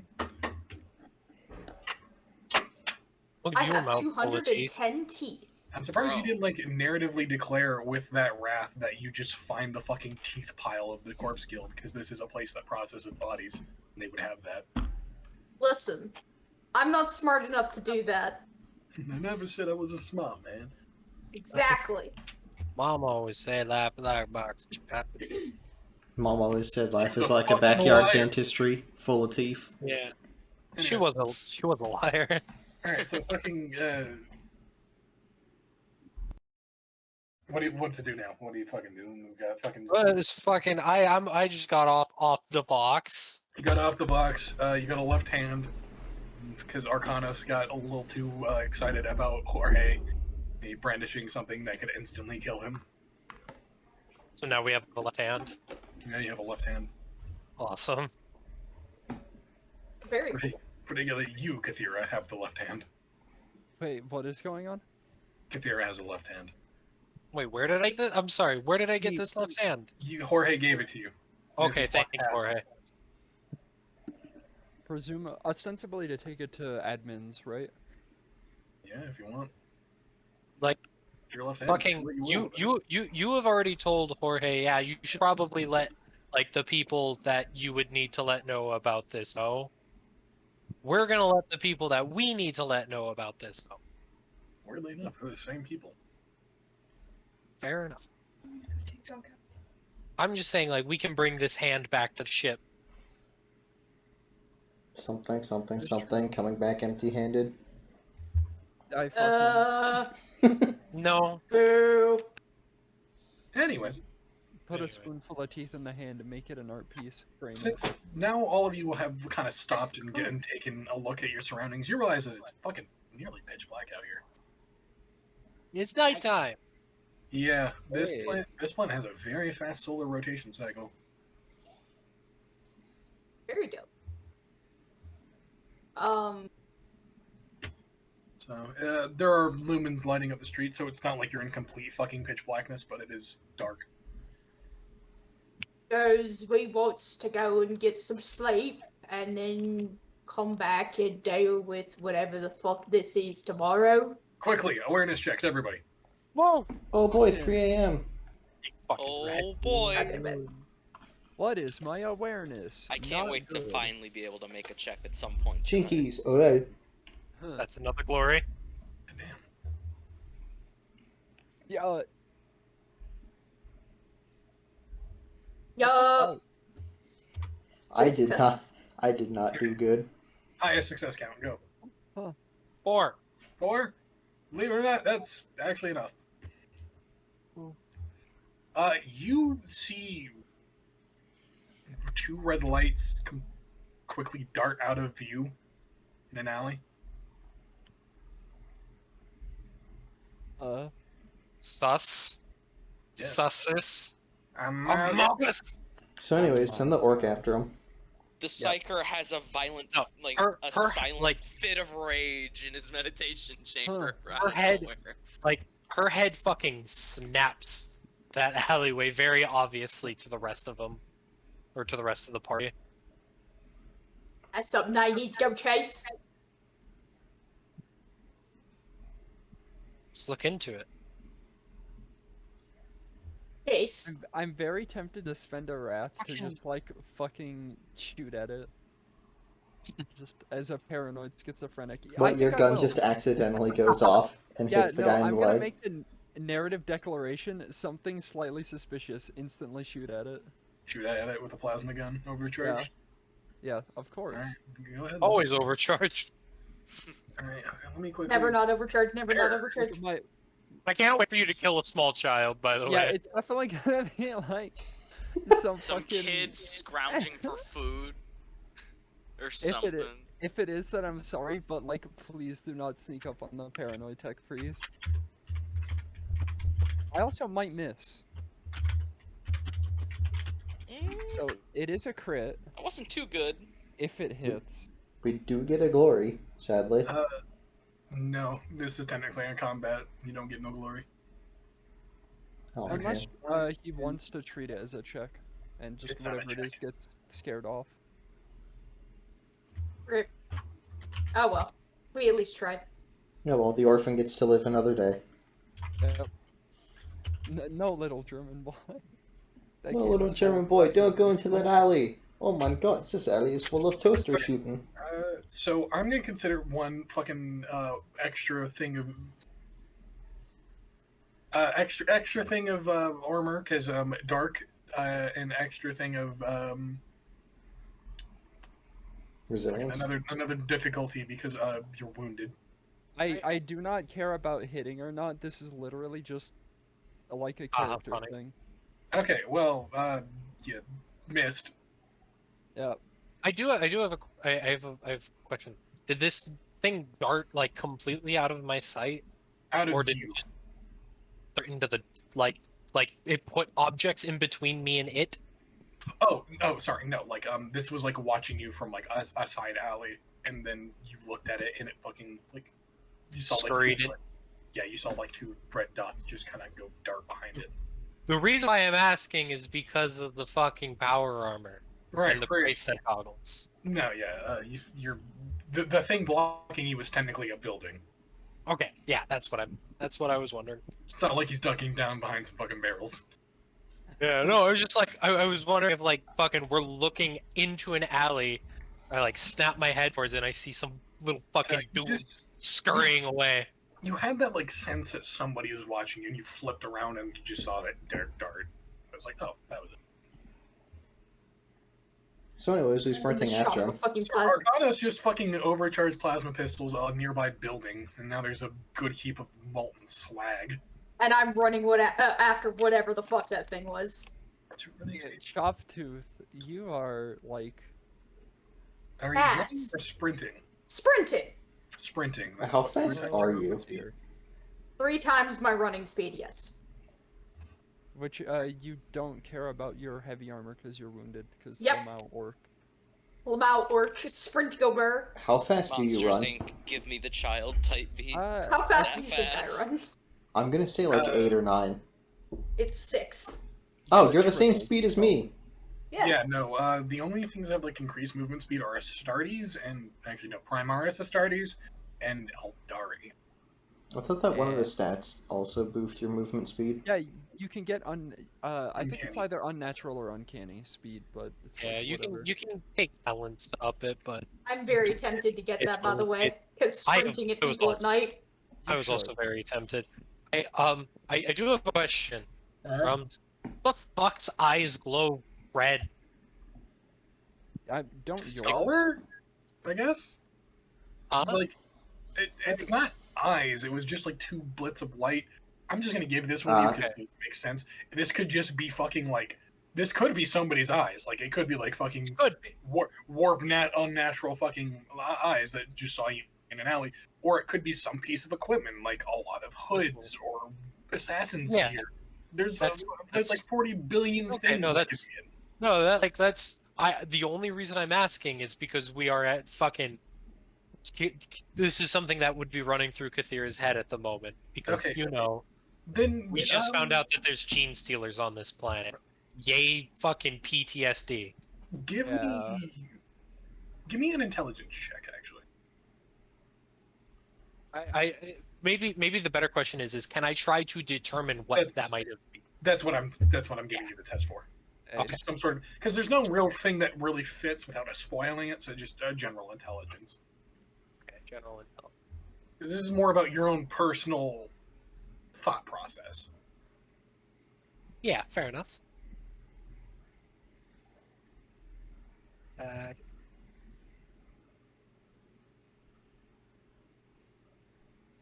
Look I at you, have mouthful of teeth. 210 teeth. I'm surprised you Bro. didn't like narratively declare with that wrath that you just find the fucking teeth pile of the corpse guild, because this is a place that processes bodies, and they would have that. Listen, I'm not smart enough to do that. I never said I was a smart man. Exactly. Mom always said, "Laugh like box chappies." Mom always said life She's is a like a fucking backyard liar. dentistry full of teeth. Yeah. She Anyways. was a liar. Alright, so fucking, what to do now? What do you fucking do? We got fucking... This fucking I just got off the box. You got off the box, you got a left hand, because Arcanos got a little too excited about Jorge brandishing something that could instantly kill him. So now we have the left hand. Now you have a left hand. Awesome. Very cool. Particularly you, Kathira, have the left hand. Wait, what is going on? Kathira has a left hand. Wait, where did I get? I'm sorry. Where did I get this left hand? Jorge gave it to you. Okay, It's thank you, fantastic. Presume ostensibly to take it to admins, right? Yeah, if you want. Like, Your left hand. fucking, you have already told Jorge, yeah, you should probably let, like, the people that you would need to let know about this know. We're gonna let the people that we need to let know about this know. Weirdly enough, they're the same people. Fair enough. I'm just saying, like, we can bring this hand back to the ship. Something, coming back empty-handed. I fucking No. Boo. Anyways, put a Anyway. spoonful of teeth in the hand and make it an art piece. Frame it. since now all of you have kind of stopped and taken a look at your surroundings, you realize that it's fucking nearly pitch black out here. It's nighttime. Yeah, this Hey. planet has a very fast solar rotation cycle. Very dope. So there are lumens lighting up the street, so it's not like you're in complete fucking pitch blackness, but it is dark. Because we wants to go and get some sleep and then come back and deal with whatever the fuck this is tomorrow. Quickly, awareness checks, everybody. Whoa. Oh boy, 3 a.m. Oh boy. God damn it. What is my awareness? I can't Not wait to good. finally be able to make a check at some point. Jinkies, alright. Huh. That's another glory. Damn. Yeah, Yup. I Three did not do good. Highest success count, go. 4. 4? Believe it or not, that's actually enough. Cool. You see 2 red lights quickly dart out of view in an alley. Sus. Yeah. Sussus. Amogus. So anyways, send the orc after him. The Psyker has a violent, No, like, her- a her- silent like- fit of rage in his meditation chamber. out her of head- nowhere. Like, her head fucking snaps that alleyway very obviously to the rest of them. Or to the rest of the party. That's something I need to go chase. Let's look into it. Chase. I'm very tempted to spend a wrath to Fucking- just like fucking shoot at it. Just as a paranoid schizophrenic. I What, your think I gun will. just accidentally goes off and Yeah, hits the no, guy in I'm the gonna leg? make the narrative declaration. Something slightly suspicious. Instantly shoot at it. Shoot at it with a plasma gun overcharged. Yeah, of course. Alright, go ahead. Always overcharged. Alright, let me quickly. Never not overcharged, never not overcharged. My, I can't wait for you to kill a small child, by the yeah, way. it's definitely gonna be like some Some fucking kids scrounging for food. Or If something. it, if it is, then I'm sorry, but like, please do not sneak up on the paranoid tech freeze. I also might miss, so it is a crit I wasn't too good. if it hits. We do get a glory, sadly. No, this is technically a combat. You don't get no glory. Oh, okay. Unless he wants to treat it as a check, and just It's not a whatever it is gets scared off. Rip. Oh well. We at least tried. Yeah, well, the orphan gets to live another day. Yep. No, little German boy. That Well, kid little is German full boy, of don't go plasma into that alley. Oh my god, this alley is full of toaster shooting. So I'm gonna consider one fucking extra thing of extra thing of armor because dark an extra thing of Resilience. another difficulty because you're wounded. I do not care about hitting or not. This is literally just like a character funny. thing. Okay, well, you missed. Yeah. I have a question. Did this thing dart like completely out of my sight, Out or of did you. it just dart into the like it put objects in between me and it? Oh, sorry, no. Like, this was like watching you from like a side alley, and then you looked at it, and it fucking like you saw Scurried like it. yeah, you saw like two red dots just kind of go dart behind it. The reason why I'm asking is because of the fucking power armor Right, and the bracelet goggles. No, yeah, you're the thing blocking you was technically a building. Okay, yeah, that's what I was wondering. It's not like he's ducking down behind some fucking barrels. Yeah, no, I was just like, I was wondering if like fucking we're looking into an alley. I like snap my head towards it and I see some little fucking You dude just scurrying away. you had that like sense that somebody was watching you, and you flipped around and you just saw that dart. I was like, oh, that was it. So anyways, we sprinting Shot after of a him. fucking So plasma. Arcana's just fucking overcharged plasma pistols on a nearby building, and now there's a good heap of molten slag. And I'm running after whatever the fuck that thing was. What's your running speed? Choptooth, you are like Are you running Fast. or sprinting? Sprinting. Sprinting. That's How what fast we're are doing. you? here, 3 times my running speed, yes. which you don't care about your heavy armor because you're wounded because Yep. Lamau orc. Lamau orc, sprint go burr. How fast do you Monsters run? Inc. Give me the child type beat. How fast That do you think fast? I run? I'm gonna say like 8 or 9. It's 6. Oh, you're the same triple. speed as me. Yeah, no, the only things that have like increased movement speed are Astartes and actually no, Primaris Astartes and Eldari. I thought that one of the Yeah. stats also boosted your movement speed. Yeah, you can get I think it's Uncanny. either unnatural or uncanny speed, but it's Yeah, like, whatever. you can take talents to up it, but I'm very tempted to get It's that, by the worth way, it. because I- sprinting at it was people at also- night. I was also very tempted. I do have a question. The fuck's eyes glow red? Don't Scholar, I guess. Huh? Like, it's not eyes. It was just like 2 blits of light. I'm just gonna give this one to you because it makes sense. This could just be fucking like. This could be somebody's eyes. Like it could be like fucking Could be. warp unnatural fucking eyes that just saw you in an alley, or it could be some piece of equipment like a lot of hoods or assassin's Yeah. gear. There's That's- like 40 billion Okay, things. no, that that's- could be in. No, that's the only reason I'm asking is because we are at fucking. This is something that would be running through Kathira's head at the moment because Okay. we just found out that there's gene stealers on this planet. Yay, fucking PTSD. Give me an intelligence check, actually. I maybe the better question is can I try to determine what That's- that might have been? That's what I'm giving you the test for. Okay. Just some sort of because there's no real thing that really fits without us spoiling it. So just general intelligence. Okay, general intel. Because this is more about your own personal thought process. Yeah, fair enough.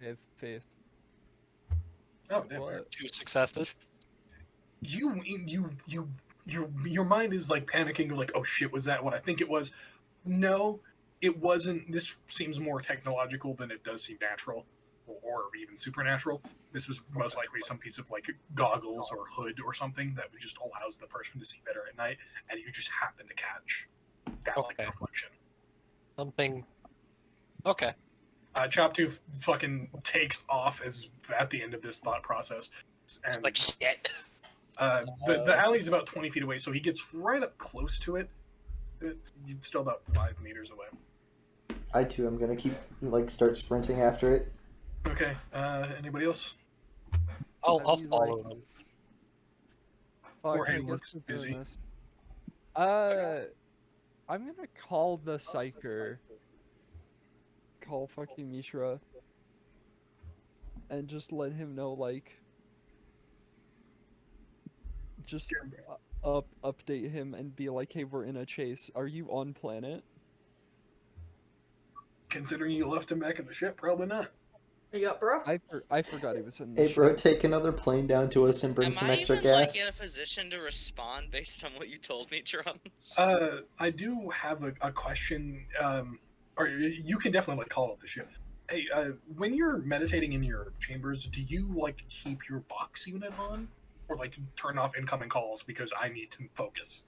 have faith. Oh, damn. What? 2 successes. Your mind is like panicking of like, oh shit, was that what I think it was? No, it wasn't. This seems more technological than it does seem natural or even supernatural. This was most likely some piece of like goggles or hood or something that would just allows the person to see better at night, and you just happen to catch that like Okay. reflection. Something. Okay. Choptooth fucking takes off as at the end of this thought process, and Like shit. the alley's about 20 feet away, so he gets right up close to it. You're still about 5 meters away. I too am gonna keep start sprinting after it. Okay. Anybody else? I'll How do you, follow like- him. Fuck, Jorge I guess looks we're doing busy. this. I'm gonna call the psyker. Call fucking Mishra. And just let him know, like. Just update him and be like, "Hey, we're in a chase. Are you on planet?" Considering you left him back in the ship, probably not. You up, bro? I forgot he was in the Hey, bro, ship. take another plane down to us and bring Am some I extra even gas. like in a position to respond based on what you told me, Drums? I do have a question. Or you can definitely like call up the ship. Hey, when you're meditating in your chambers, do you like keep your Vox unit on, or like turn off incoming calls because I need to focus?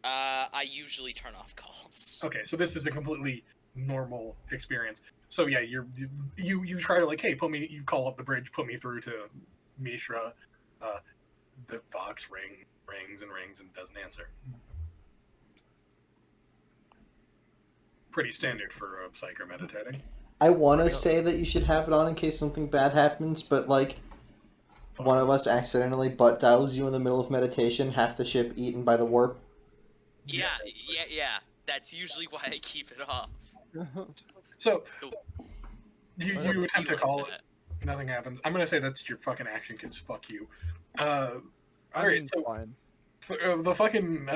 I usually turn off calls. Okay, so this is a completely normal experience. So yeah, you try to like, hey, you call up the bridge, put me through to Mishra. The Vox rings and doesn't answer. Pretty standard for a psyker meditating. I want to say that you should have it on in case something bad happens, but like, one of us accidentally butt dials you in the middle of meditation, half the ship eaten by the warp. Yeah. That's usually why I keep it off. So Be you attempt to like call that. it, nothing happens. I'm gonna say that's your fucking action, because fuck you. I Alright, mean, so fine. the fucking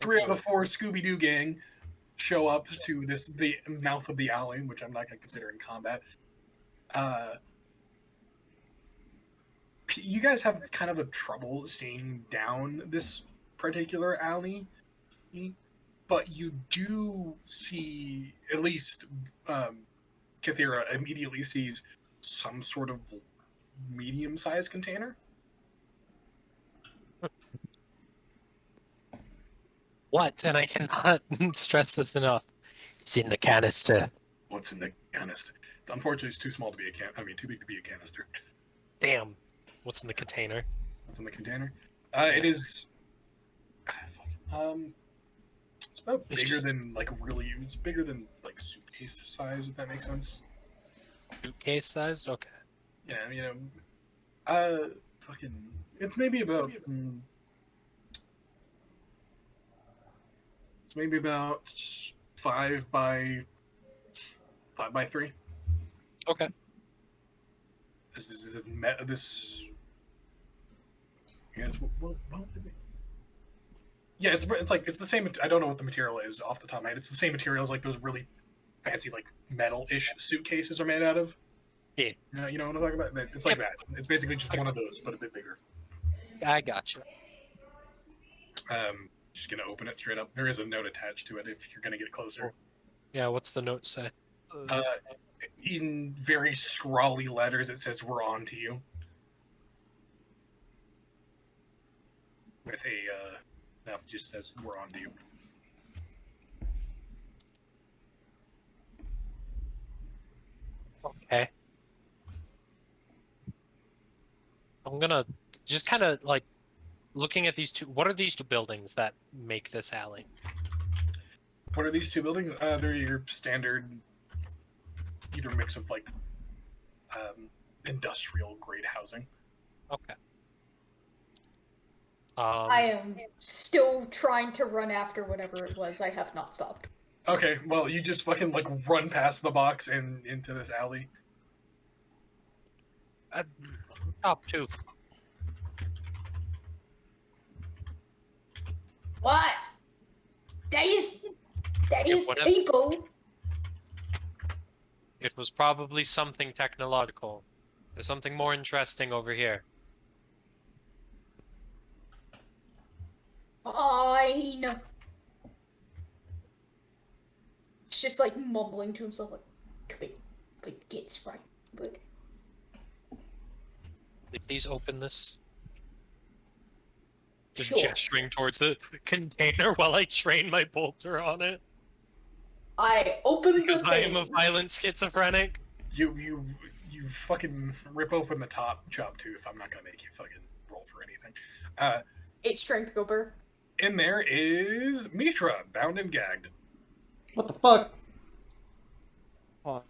3 of the 4 Scooby-Doo gang show up to the mouth of the alley, which I'm not gonna consider in combat. You guys have kind of a trouble seeing down this particular alley, but you do see, at least Kathira immediately sees some sort of medium-sized container. What? And I cannot stress this enough. It's in the canister. What's in the canister? Unfortunately, it's too small to be too big to be a canister. Damn. What's in the container? What's in the container? It is. It's about bigger than It's bigger than like suitcase size, if that makes sense. Suitcase sized? Okay. Yeah, It's maybe about. It's maybe about 5 by 3. Okay. This. What would it be? Yeah, it's the same. I don't know what the material is off the top of my head. It's the same material as like those really fancy like metal-ish suitcases are made out of. Yeah. You know what I'm talking about? It's like that. It's basically just one of those, but a bit bigger. I gotcha. Just gonna open it straight up. There is a note attached to it if you're gonna get closer. Yeah, what's the note say? In very scrawly letters, it says, "We're on to you." With a, no, it just says, "We're on to you." Okay. I'm gonna just kind of like looking at these two. What are these two buildings that make this alley? What are these 2 buildings? They're your standard, either mix of like industrial grade housing. Okay. I am still trying to run after whatever it was. I have not stopped. Okay, well, you just fucking like run past the box and into this alley. Top 2. What? These whatever. people. It was probably something technological. There's something more interesting over here. Fine. It's just like mumbling to himself, like, "But gets right, but." Please open this. Just Sure. gesturing towards the container while I train my bolter on it. I open the Because thing. I am a violent schizophrenic. You fucking rip open the top chop tooth. I'm not gonna make you fucking roll for anything. 8 strength, Gober. In there is Mishra, bound and gagged. What the fuck? Huh?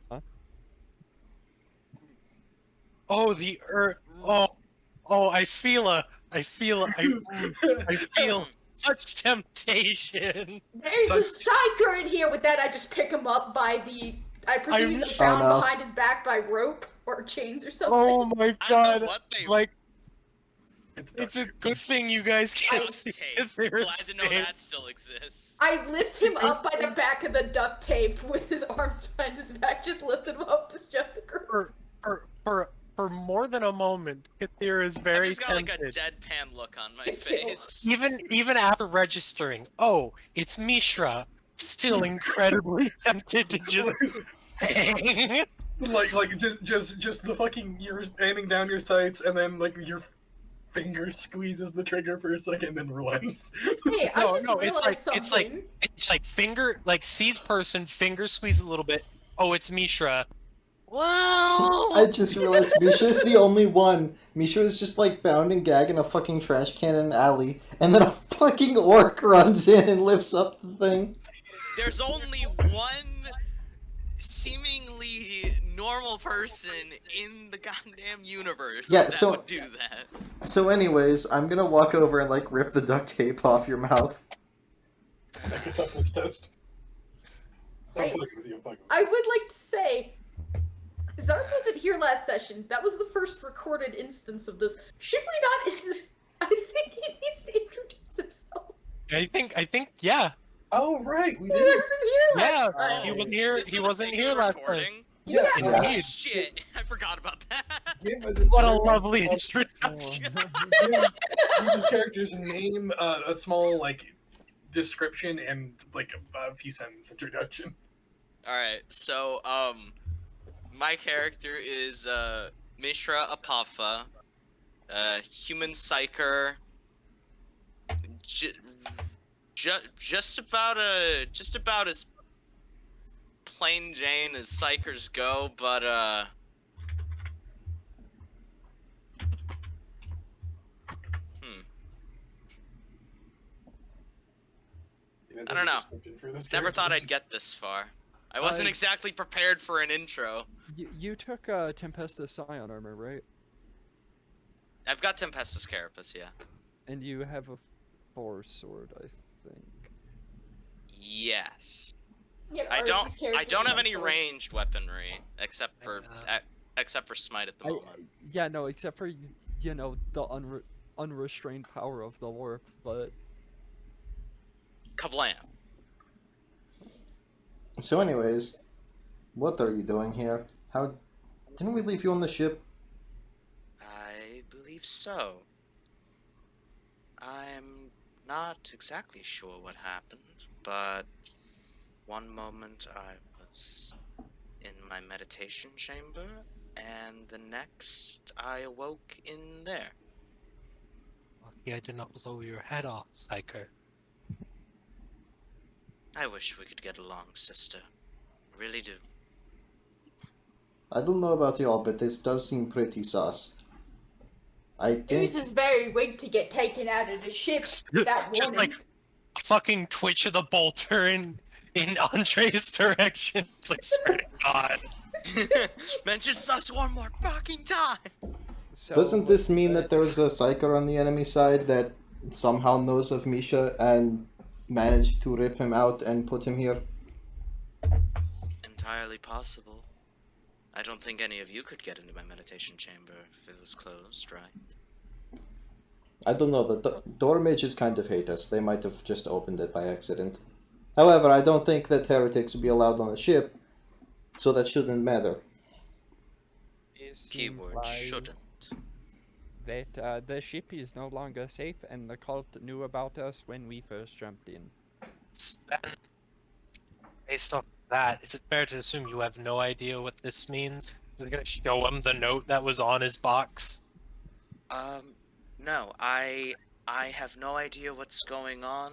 Oh, the I feel such temptation. There's a psyker in here. With that, I just pick him up by the. I presume he's Oh, bound no. behind his back by rope or chains or something. Oh my I don't know god! what they Like It's a good thing you guys can't Duct see tape. Aether's Glad to know face. that still exists. I lift him up by the back of the duct tape with his arms behind his back, just lifted him up to show the group. For more than a moment, Kathir is I've very just got tempted. like a deadpan look on my face. Even after registering, oh, it's Mishra, still incredibly tempted to just bang. Like just the fucking, you're aiming down your sights and then like your finger squeezes the trigger for a second, then relents. Hey, I just realized something. It's like finger, like sees person, finger squeeze a little bit. Oh, it's Mishra. Well, I just realized Misha's the only one. Misha is just like bound and gagged in a fucking trash can in an alley, and then a fucking orc runs in and lifts up the thing. There's only one seemingly normal person in the goddamn universe Yeah, that so- would do that. So anyways, I'm gonna walk over and like rip the duct tape off your mouth. Make a toughness test. I'm Hey, fucking with you, I'm fucking with I would like to say, Zarb wasn't here last session. That was the first recorded instance of this. Should we not? I think he needs to introduce himself. I think, yeah, you. Oh, right, we He did. wasn't here yeah. last time. He wasn't Is here. this He for the wasn't sake here of the last time. recording? Yeah. Yeah. Indeed. Shit, I forgot about that. Give a What a description lovely of- introduction. Give the character's name, a small like description, and like a few sentence introduction. Alright, so, my character is, Mishra Apopha, human psyker, just about as plain Jane as psychers go, but, I don't know. Never thought I'd get this far. I wasn't exactly prepared for an intro. You took Tempestus Scion armor, right? I've got Tempestus Carapace, yeah. And you have a force sword, I think. Yes. Yeah, I our don't character have any control. ranged weaponry except for smite at the moment. Yeah, no, except for you know the unrestrained power of the warp, but Kablam. So anyways, what are you doing here? How didn't we leave you on the ship? I believe so. I'm not exactly sure what happened, but one moment I was in my meditation chamber, and the next I awoke in there. Lucky I did not blow your head off, Psyker. I wish we could get along, sister. Really do. I don't know about y'all, but this does seem pretty sus. I think News is very weak to get taken out of the ship that Just morning. like a fucking twitch of the bolter in Andre's direction. It's like, swear to God. Mention sus one more fucking time! so doesn't this mean that there's a psyker on the enemy side that somehow knows of Misha and managed to rip him out and put him here? Entirely possible. I don't think any of you could get into my meditation chamber if it was closed, right? I don't know, the door mages kind of hate us. They might have just opened it by accident. However, I don't think that heretics would be allowed on the ship, so that shouldn't matter. this Keyword implies shouldn't. that the ship is no longer safe, and the cult knew about us when we first jumped in. Then, based off that, is it fair to assume you have no idea what this means? Are we gonna show him the note that was on his box? No, I have no idea what's going on.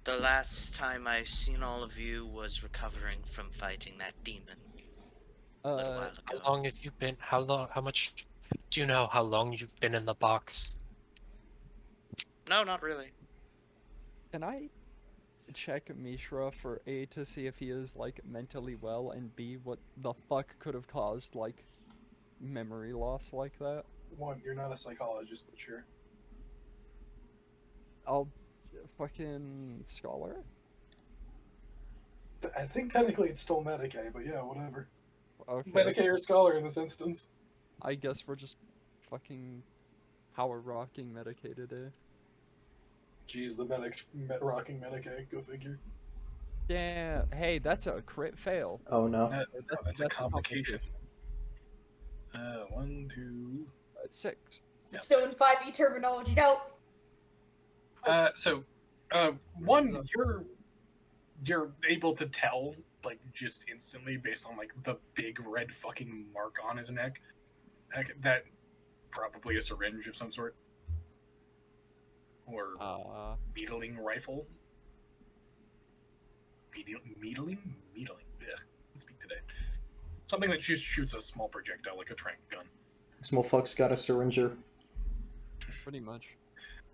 The last time I've seen all of you was recovering from fighting that demon a little while How ago. long have you been? How much? Do you know how long you've been in the box? No, not really. Can I check Mishra for A to see if he is like mentally well, and B what the fuck could have caused like memory loss like that? One, you're not a psychologist, but sure. I'll fucking scholar. I think technically it's still Medicaid, but yeah, whatever. Okay. Medicaid or scholar in this instance. I guess we're just fucking power rocking medicated, eh? Jeez, the rocking medic egg, go figure. Yeah, hey, that's a crit fail. Oh no. That's a complication. 1, 2. 6. Yeah. Still in 5e terminology, no. One, you're able to tell, like, just instantly based on, like, the big red fucking mark on his neck. That probably a syringe of some sort. Or beetling rifle. Needling? Yeah, I can speak today. Something that just shoots a small projectile like a trank gun. This motherfucker's got a syringer. Pretty much.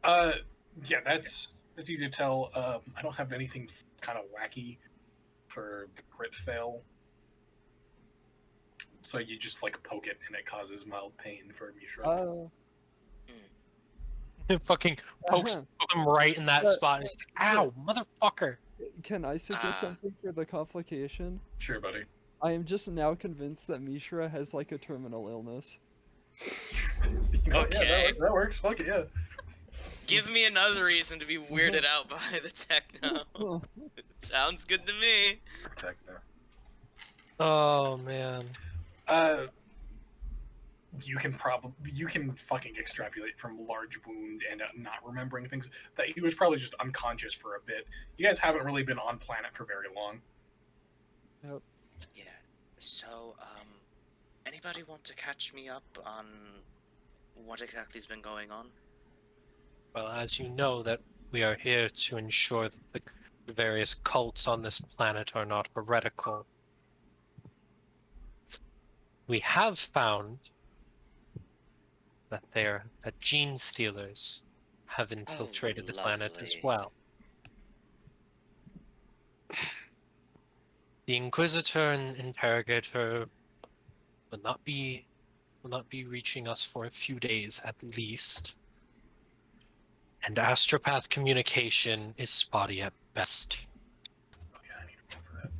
Yeah, that's easy to tell. I don't have anything kind of wacky for the crit fail. So you just like poke it and it causes mild pain for Mishra. It fucking pokes him right in that spot. And it's like, ow, motherfucker. Can I suggest something for the complication? Sure, buddy. I am just now convinced that Mishra has like a terminal illness. Okay. Yeah, that works. Fuck it, yeah. Give me another reason to be weirded out by the techno. Sounds good to me. Techno. Oh man. You can fucking extrapolate from large wound and not remembering things that he was probably just unconscious for a bit. You guys haven't really been on planet for very long. Yep. Yeah. So, anybody want to catch me up on what exactly has been going on? Well, as you know, that we are here to ensure that the various cults on this planet are not heretical. We have found that gene stealers have infiltrated the planet as lovely. well. The Inquisitor and Interrogator will not be reaching us for a few days at least. And astropath communication is spotty at best. Oh yeah, I need to roll for that.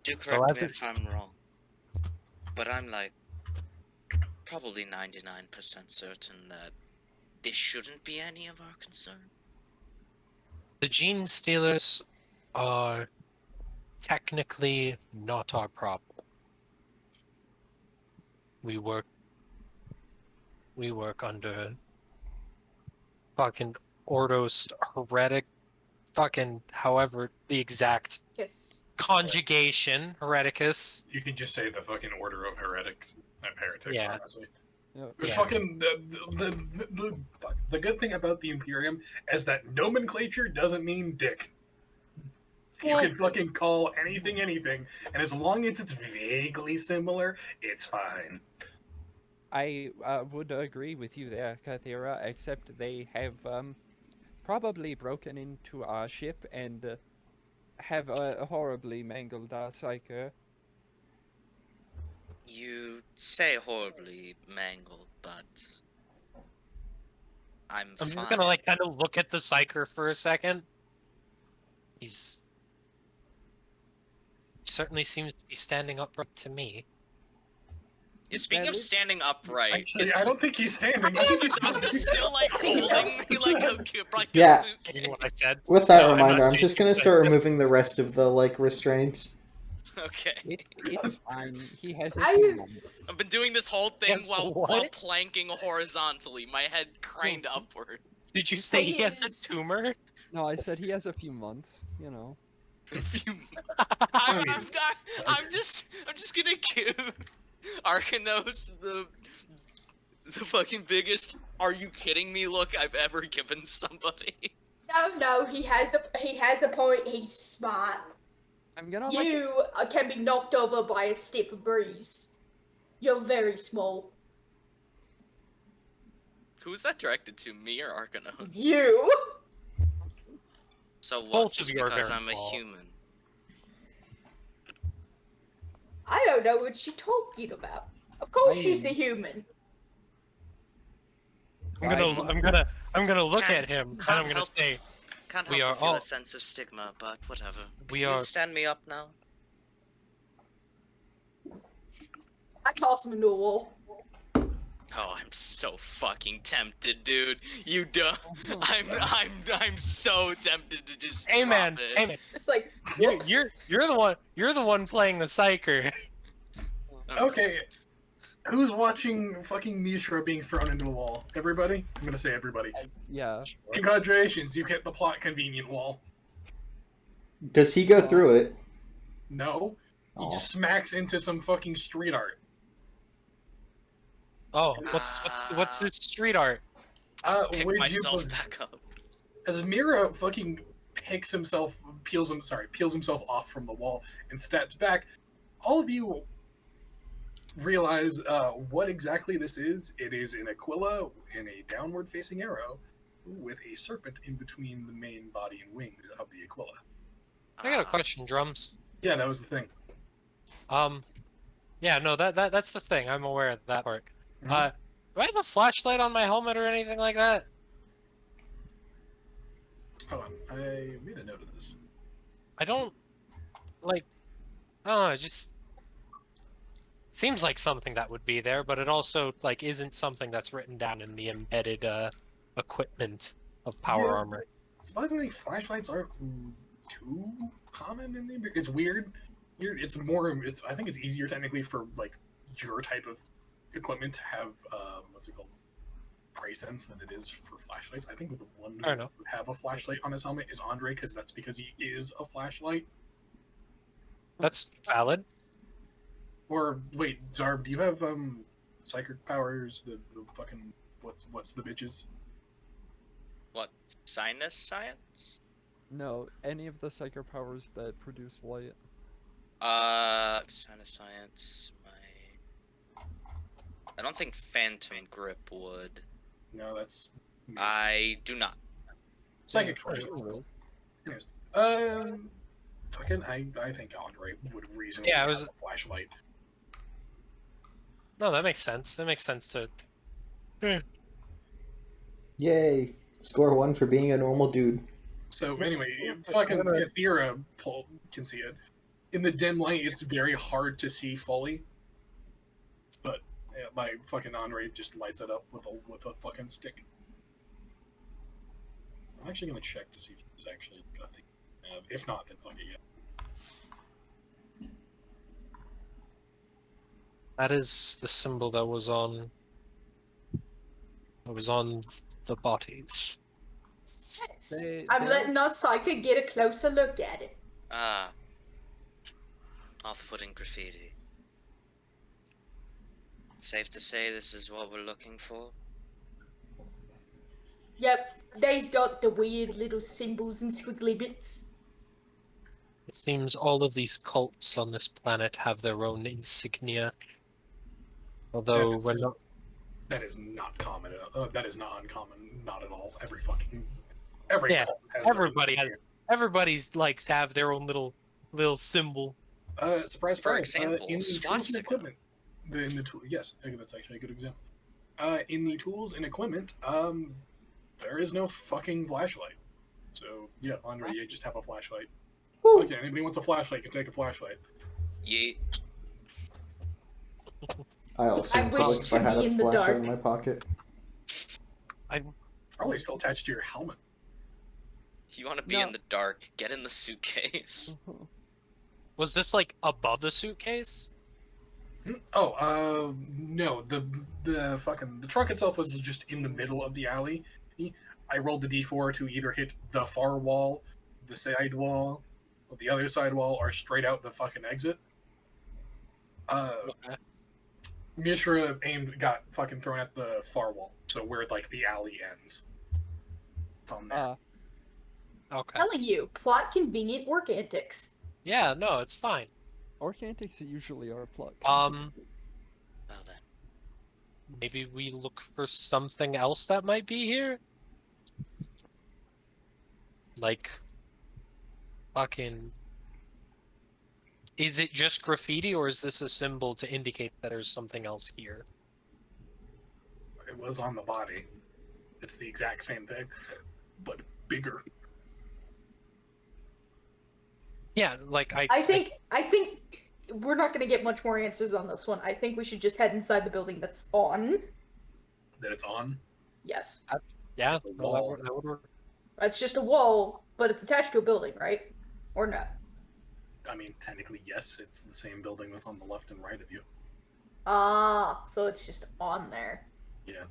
Do Well, correct as me if it's- I'm wrong, but I'm like probably 99% certain that this shouldn't be any of our concern. The gene stealers are technically not our problem. We work under fucking Ordos heretic, fucking however the exact Yes. conjugation, hereticus. You can just say the fucking order of heretics, Yeah. honestly. Yep. It's Yeah. fucking the good thing about the Imperium is that nomenclature doesn't mean dick. You Well- can fucking call anything anything, and as long as it's vaguely similar, it's fine. I would agree with you there, Kathira, except they have probably broken into our ship and have horribly mangled our psyche. You say horribly mangled, but I'm I'm fine. just gonna like kind of look at the psyker for a second. He certainly seems to be standing upright to me. Yeah, speaking of standing upright, Actually, I don't think he's standing. is the doctor still like holding me like Yeah. a suitcase? You know what I said? With that No, I'm not reminder, I'm just gonna changing start removing the rest of the like restraints. Okay. It's fine. He has a I- few moments. I've been doing this whole thing while What? planking horizontally, my head craned upward. Did you say he has a Please. tumor? No, I said he has a few months, you know. I'm just gonna give Arcanos the fucking biggest "Are you kidding me?" look I've ever given somebody. No, he has a point. He's smart. I'm gonna You can be knocked over by a stiff breeze. You're very small. Who's that directed to, me or Arcanos? You. So what? Both Just of you are because very I'm a small. human. I don't know what you're talking about. Of course, she's a I- human. I'm gonna look Can't- at him and can't I'm gonna help- say, Can't We help are but feel all- a sense of stigma, but whatever. We Can you are- stand me up now? I toss him into a wall. Oh, I'm so fucking tempted, dude. You don't. I'm so tempted to just Hey drop man, it. hey man, It's like, you're whoops. you're the one playing the psyker. I'm Okay, who's watching fucking Mishra being thrown into the wall? Everybody? I'm gonna say everybody. Yeah. Congratulations, you hit the plot convenient wall. Does he go through it? No, he Aw. smacks into some fucking street art. Oh, what's this street art? pick Would you myself back up. as Mira fucking peels himself off from the wall and steps back, all of you realize what exactly this is. It is an Aquila in a downward facing arrow with a serpent in between the main body and wings of the Aquila. I got a question, Drums. Yeah, that was the thing. Yeah, no, that's the thing. I'm aware of that part. Mhm. Do I have a flashlight on my helmet or anything like that? Hold on, I made a note of this. I don't like. I don't know. It just seems like something that would be there, but it also like isn't something that's written down in the embedded equipment of power Yeah. armor. Surprisingly, flashlights aren't too common in the. It's weird. It's more. I think it's easier technically for like your type of equipment to have what's it called, price sense than it is for flashlights. I think the one I who don't know. would have a flashlight on his helmet is Andre, because he is a flashlight. That's valid. Or wait, Zarb, do you have psychic powers? The fucking what's the bitches? What? Sinus science? No, any of the psycho powers that produce light. Sinus science. I don't think Phantom Grip would. No, that's I do not. psychic Yeah, powers. sure. Anyways, fucking, I think Andre would reasonably Yeah, have it was- a flashlight. No, that makes sense. That makes sense to. Yay! Score 1 for being a normal dude. So anyway, fucking Kathira can see it. In the dim light, it's very hard to see fully. But my fucking Andre just lights it up with a fucking stick. I'm actually gonna check to see if there's actually a thing. If not, then fuck it, yeah. That is the symbol that was on. That was on the bodies. Yes. They- I'm they- letting our psychic get a closer look at it. Ah. Off-putting graffiti. Safe to say this is what we're looking for? Yep, they's got the weird little symbols and squiggly bits. It seems all of these cults on this planet have their own insignia. Although That we're is- not. That is not common. That is not uncommon. Not at all. Every cult Yeah, has their own everybody has- signature. Everybody's likes to have their own little symbol. Surprise, For surprise. example, In the tools and swastika. equipment, yes, I think that's actually a good example. In the tools and equipment, there is no fucking flashlight. So yeah, Andre, you just have a flashlight. Woo. Okay, anybody wants a flashlight can take a flashlight. Yeet. I also I would wish if I to had be a in the flashlight dark. in my pocket. Probably still attached to your helmet. If you want to be No. in the dark, get in the suitcase. Was this like above the suitcase? Oh, no. The trunk itself was just in the middle of the alley. I rolled the d4 to either hit the far wall, the side wall, or the other side wall, or straight out the fucking exit. Okay. Mishra got fucking thrown at the far wall, so where like the alley ends. It's on there. Okay. Telling you, plot convenient work antics. Yeah, no, it's fine. Orc antics usually are pluck. Well then. Maybe we look for something else that might be here? Like, fucking... Is it just graffiti, or is this a symbol to indicate that there's something else here? It was on the body. It's the exact same thing, but bigger. Yeah, like, I think we're not gonna get much more answers on this one. I think we should just head inside the building that's on that it's on. Yes. Yeah, It's a no, wall. that would work. It's just a wall, but it's attached to a building, right? Or not? I mean, technically, yes, it's the same building that's on the left and right of you. Ah, so it's just on there. Yeah.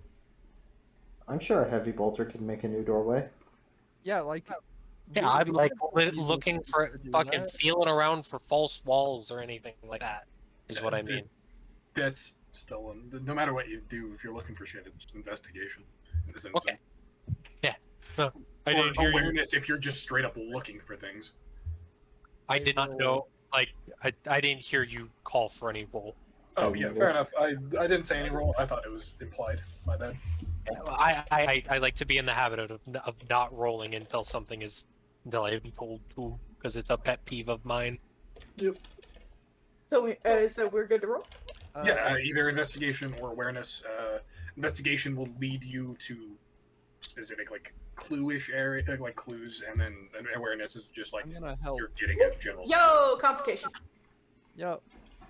I'm sure a heavy bolter could make a new doorway. Yeah, like. Yeah, I'm like we- looking for do fucking that. feeling around for false walls or anything like that. Is what I The- mean. That's still, no matter what you do, if you're looking for shit, it's investigation in this instance. Okay. Yeah. No, I Or didn't hear you. awareness if you're just straight up looking for things. I did not will- know. Like, I didn't hear you call for any roll. Oh, yeah, fair enough. I didn't say any roll. I thought it was implied. My bad. I like to be in the habit of not rolling until I've been told to, because it's a pet peeve of mine. So we're good to roll. Either investigation or awareness. Investigation will lead you to specific, like, clue-ish area, like clues, and then awareness is just like I'm gonna help. you're getting a general sense. Yo, complication. Yep.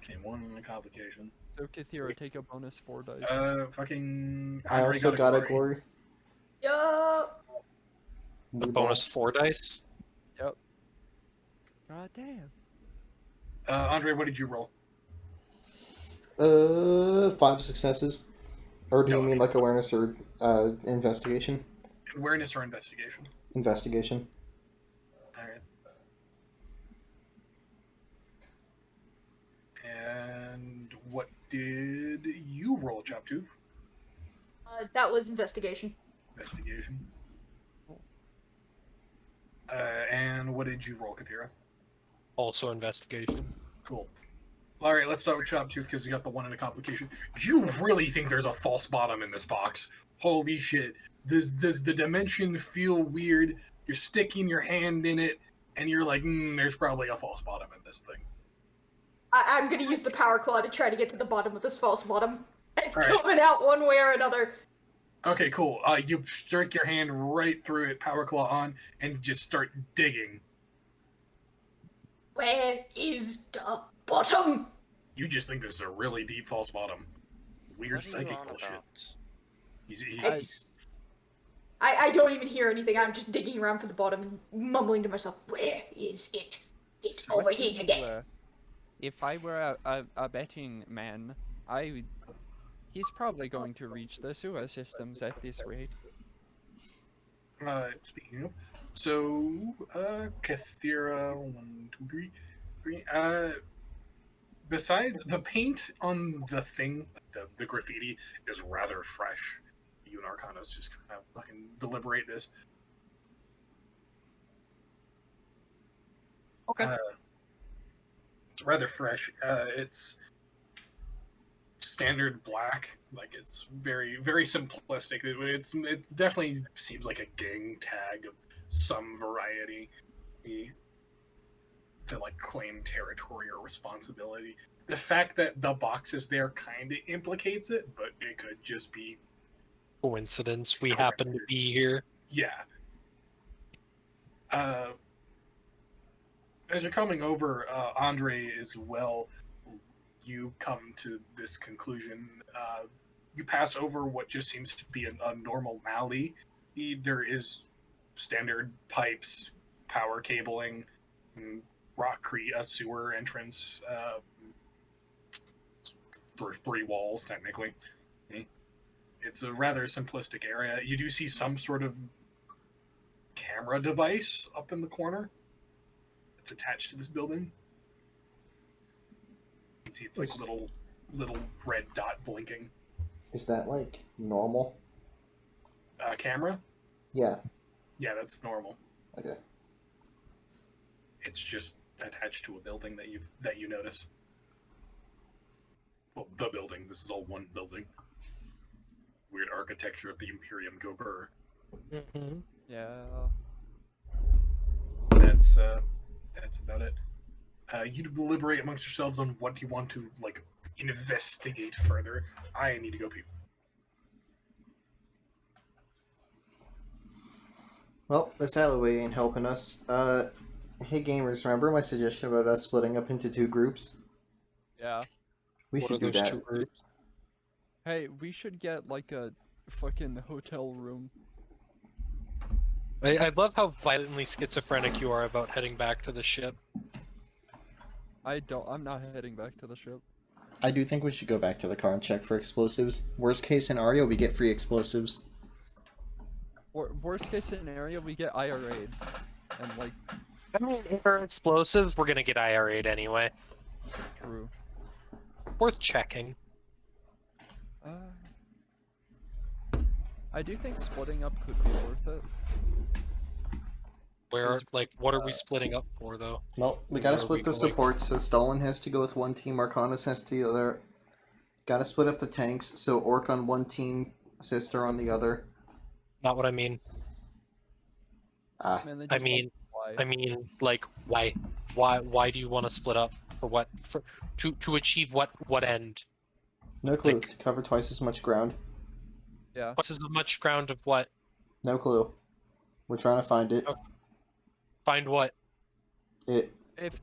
Okay, one complication. So Kathira, take a bonus 4 dice. Fucking. I Andre also got a glory. Yo. A bonus 4 dice. God damn. Andre, what did you roll? 5 successes. Or do you No, mean like awareness or investigation? Awareness or investigation? Investigation. Alright. And what did you roll, Choptooth? That was investigation. Investigation. And what did you roll, Kathira? Also investigation. Cool. Alright, let's start with Choptooth because you got the one in a complication. You really think there's a false bottom in this box? Holy shit. Does the dimension feel weird? You're sticking your hand in it, and you're like, there's probably a false bottom in this thing. I'm gonna use the power claw to try to get to the bottom of this false bottom. It's Alright. coming out one way or another. Okay, cool. You strike your hand right through it, power claw on, and just start digging. Where is the bottom? You just think this is a really deep false bottom. Weird What are you psychic on bullshit. about? It's... I don't even hear anything. I'm just digging around for the bottom, mumbling to myself, where is it? It's over here again. If I were a betting man, he's probably going to reach the sewer systems at this rate. Speaking of, so, Kathira, 1, 2, 3. Besides the paint on the thing, the graffiti is rather fresh. You and Arcanas just kind of fucking deliberate this. Okay. It's rather fresh. It's standard black, like it's very, very simplistic. It definitely seems like a gang tag of some variety to like claim territory or responsibility. The fact that the box is there kind of implicates it, but it could just be Coincidence. We happen to be here. yeah. As you're coming over, Andre as well, you come to this conclusion. You pass over what just seems to be a normal alley. There is standard pipes, power cabling, rockcrete, a sewer entrance, through 3 walls, technically. It's a rather simplistic area. You do see some sort of camera device up in the corner. It's attached to this building. You can see it's like a little red dot blinking. Is that like normal? Camera? Yeah. Yeah, that's normal. Okay. It's just attached to a building that you notice. Well, the building. This is all one building. Weird architecture of the Imperium Gobur. Mm-hmm. Yeah. That's about it. You deliberate amongst yourselves on what you want to like investigate further. I need to go pee. Well, this alleyway ain't helping us. Hey gamers, remember my suggestion about us splitting up into 2 groups? Yeah. We What should are do those that. 2 groups? Hey, we should get like a fucking hotel room. I love how violently schizophrenic you are about heading back to the ship. I'm not heading back to the ship. I do think we should go back to the car and check for explosives. Worst case scenario, we get free explosives. Worst case scenario, we get IRA'd. And, like, I mean, if they're explosives, we're gonna get IRA'd anyway. true. Worth checking. I do think splitting up could be worth it. Where, Is- like, what are we splitting up for, though? Well, we Where gotta are split we the going? support, so Stalin has to go with one team, Arcanus has to the other. Gotta split up the tanks, so Orc on one team, Sister on the other. Not what I mean. Ah, Man, they I just, mean, like, I mean, like, why? Why do you want to split up? For what? To achieve what end? no clue. Like- To cover twice as much ground. yeah. What's as much ground of what? No clue. We're trying to find it. Okay. Find what? It. If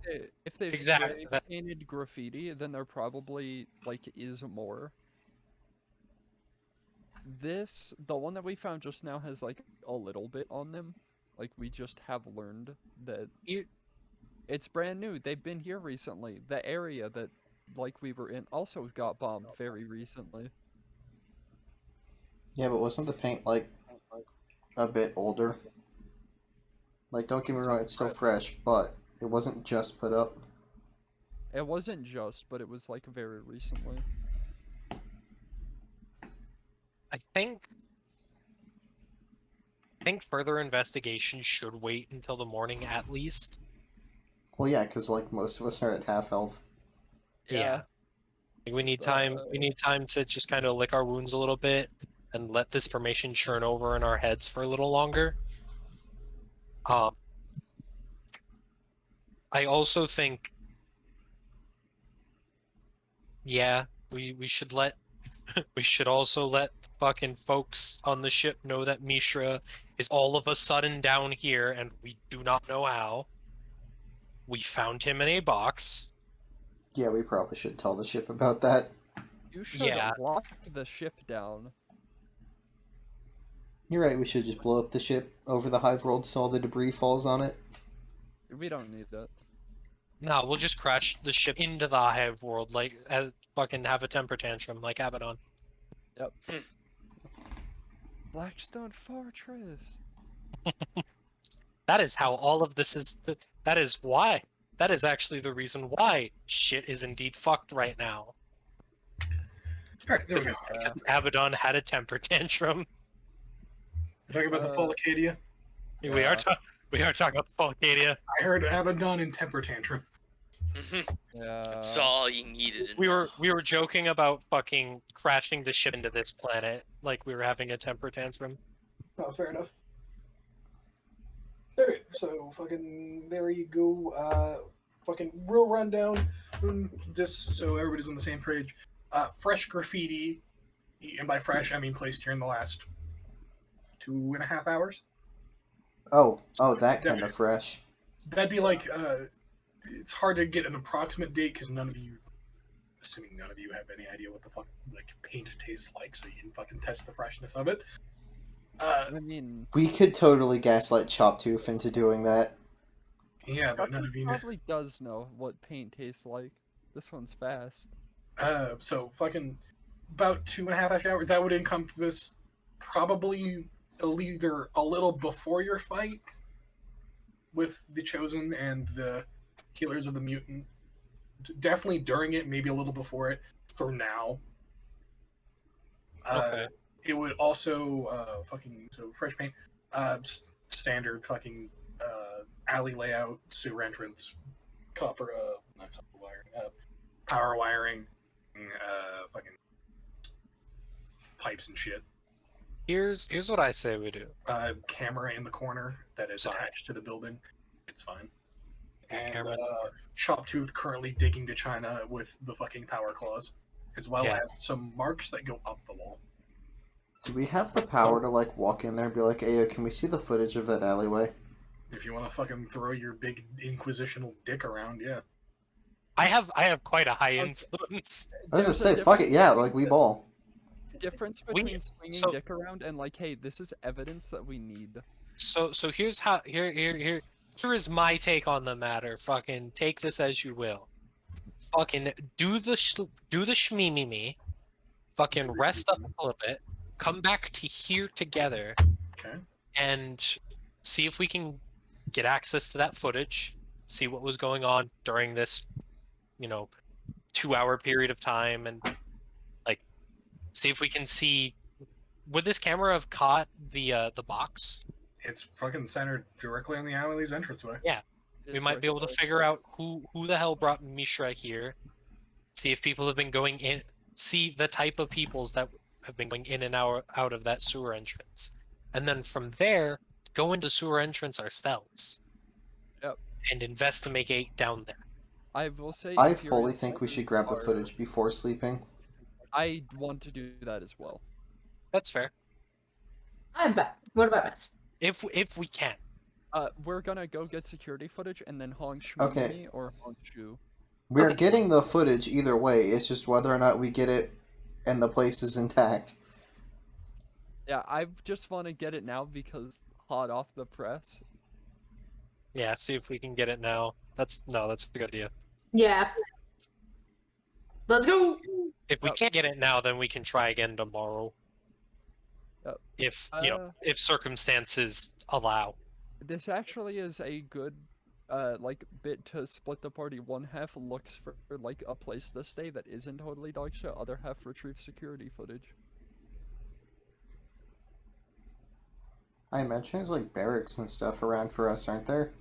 they've Exactly. spray painted graffiti, then there probably like is more. The one that we found just now has like a little bit on them. Like we just have learned that it's brand new. They've been here recently. The area that like we were in also got bombed very recently. Yeah, but wasn't the paint like a bit older? Like, don't get me wrong, it's still fresh, but it wasn't just put up. It wasn't just, but it was like very recently. I think further investigation should wait until the morning at least. Well, yeah, because like most of us are at half health. Yeah. Like, we need Just, time. We need time to just kind of lick our wounds a little bit and let this information churn over in our heads for a little longer. I also think, yeah, we should let we should also let fucking folks on the ship know that Mishra is all of a sudden down here and we do not know how. We found him in a box. Yeah, we probably should tell the ship about that. You should Yeah. lock the ship down. You're right, we should just blow up the ship over the hive world so all the debris falls on it. We don't need that. No, we'll just crash the ship into the hive world, like fucking have a temper tantrum like Abaddon. Yep. Blackstone Fortress. That is how all of this is. That is why. That is actually the reason why shit is indeed fucked right now. Alright, there we go. Because Abaddon had a temper tantrum. We're talking about the Fall Acadia. We Yeah. are talking about Falcadia. I heard Abaddon and Temper Tantrum. Yeah. That's all you needed to We know. were joking about fucking crashing the ship into this planet, like we were having a temper tantrum. Oh, fair enough. Alright, so fucking there you go. Fucking real rundown. Just so everybody's on the same page. Fresh graffiti, and by fresh I mean placed here in the last 2.5 hours. Oh, that kind of fresh. That'd be like it's hard to get an approximate date because assuming none of you have any idea what the fuck like paint tastes like, so you can fucking test the freshness of it. I mean, We could totally gaslight Choptooth into doing that. Yeah, but none of you know. probably does know what paint tastes like. This one's fast. So fucking about 2.5 hours. That would encompass probably either a little before your fight with the Chosen and the Healers of the Mutant. Definitely during it, maybe a little before it. For now. Okay. It would also so fresh paint, standard fucking alley layout, sewer entrance, not copper wiring, power wiring, fucking pipes and shit. Here's what I say we do. Camera in the corner that is Fine. attached to the building. It's fine. And Camera in the Choptooth currently digging to China with the fucking power claws, as well Yeah. as some marks that go up the wall. Do we have the power to like walk in there and be like, "Hey, can we see the footage of that alleyway?" If you want to fucking throw your big inquisitional dick around, yeah. I have quite a high influence. I was gonna There's a say, fuck it, difference yeah, between like we the- ball. difference We- between swinging so- dick around and like, hey, this is evidence that we need. So here's how here is my take on the matter. Fucking take this as you will. Fucking do the shmee. Fucking rest up a little bit. Come back to here together Okay. and see if we can get access to that footage. See what was going on during this, 2-hour period of time, and like see if we can see. Would this camera have caught the box? It's fucking centered directly on the alley's entranceway. We might be able to figure out who the hell brought Mishra here. See if people have been going in. See the type of peoples that have been going in and out of that sewer entrance, and then from there go into sewer entrance ourselves. Yep. And investigate down there. I will say. I if your fully think we insiders should grab the are- footage before sleeping. I want to do that as well. That's fair. I'm back. What about us? If we can. We're gonna go get security footage and then Hong Shu Okay. me or Hong Shu. We're Okay. getting the footage either way, it's just whether or not we get it and the place is intact. Yeah, I just want to get it now because hot off the press. Yeah, see if we can get it now. That's a good idea. Yeah. Let's go. If we Yep. can't get it now, then we can try again tomorrow. Yep. If if circumstances allow. This actually is a good bit to split the party. One half looks for like a place to stay that isn't totally dog shit, other half retrieve security footage. I imagine there's like barracks and stuff around for us, aren't there?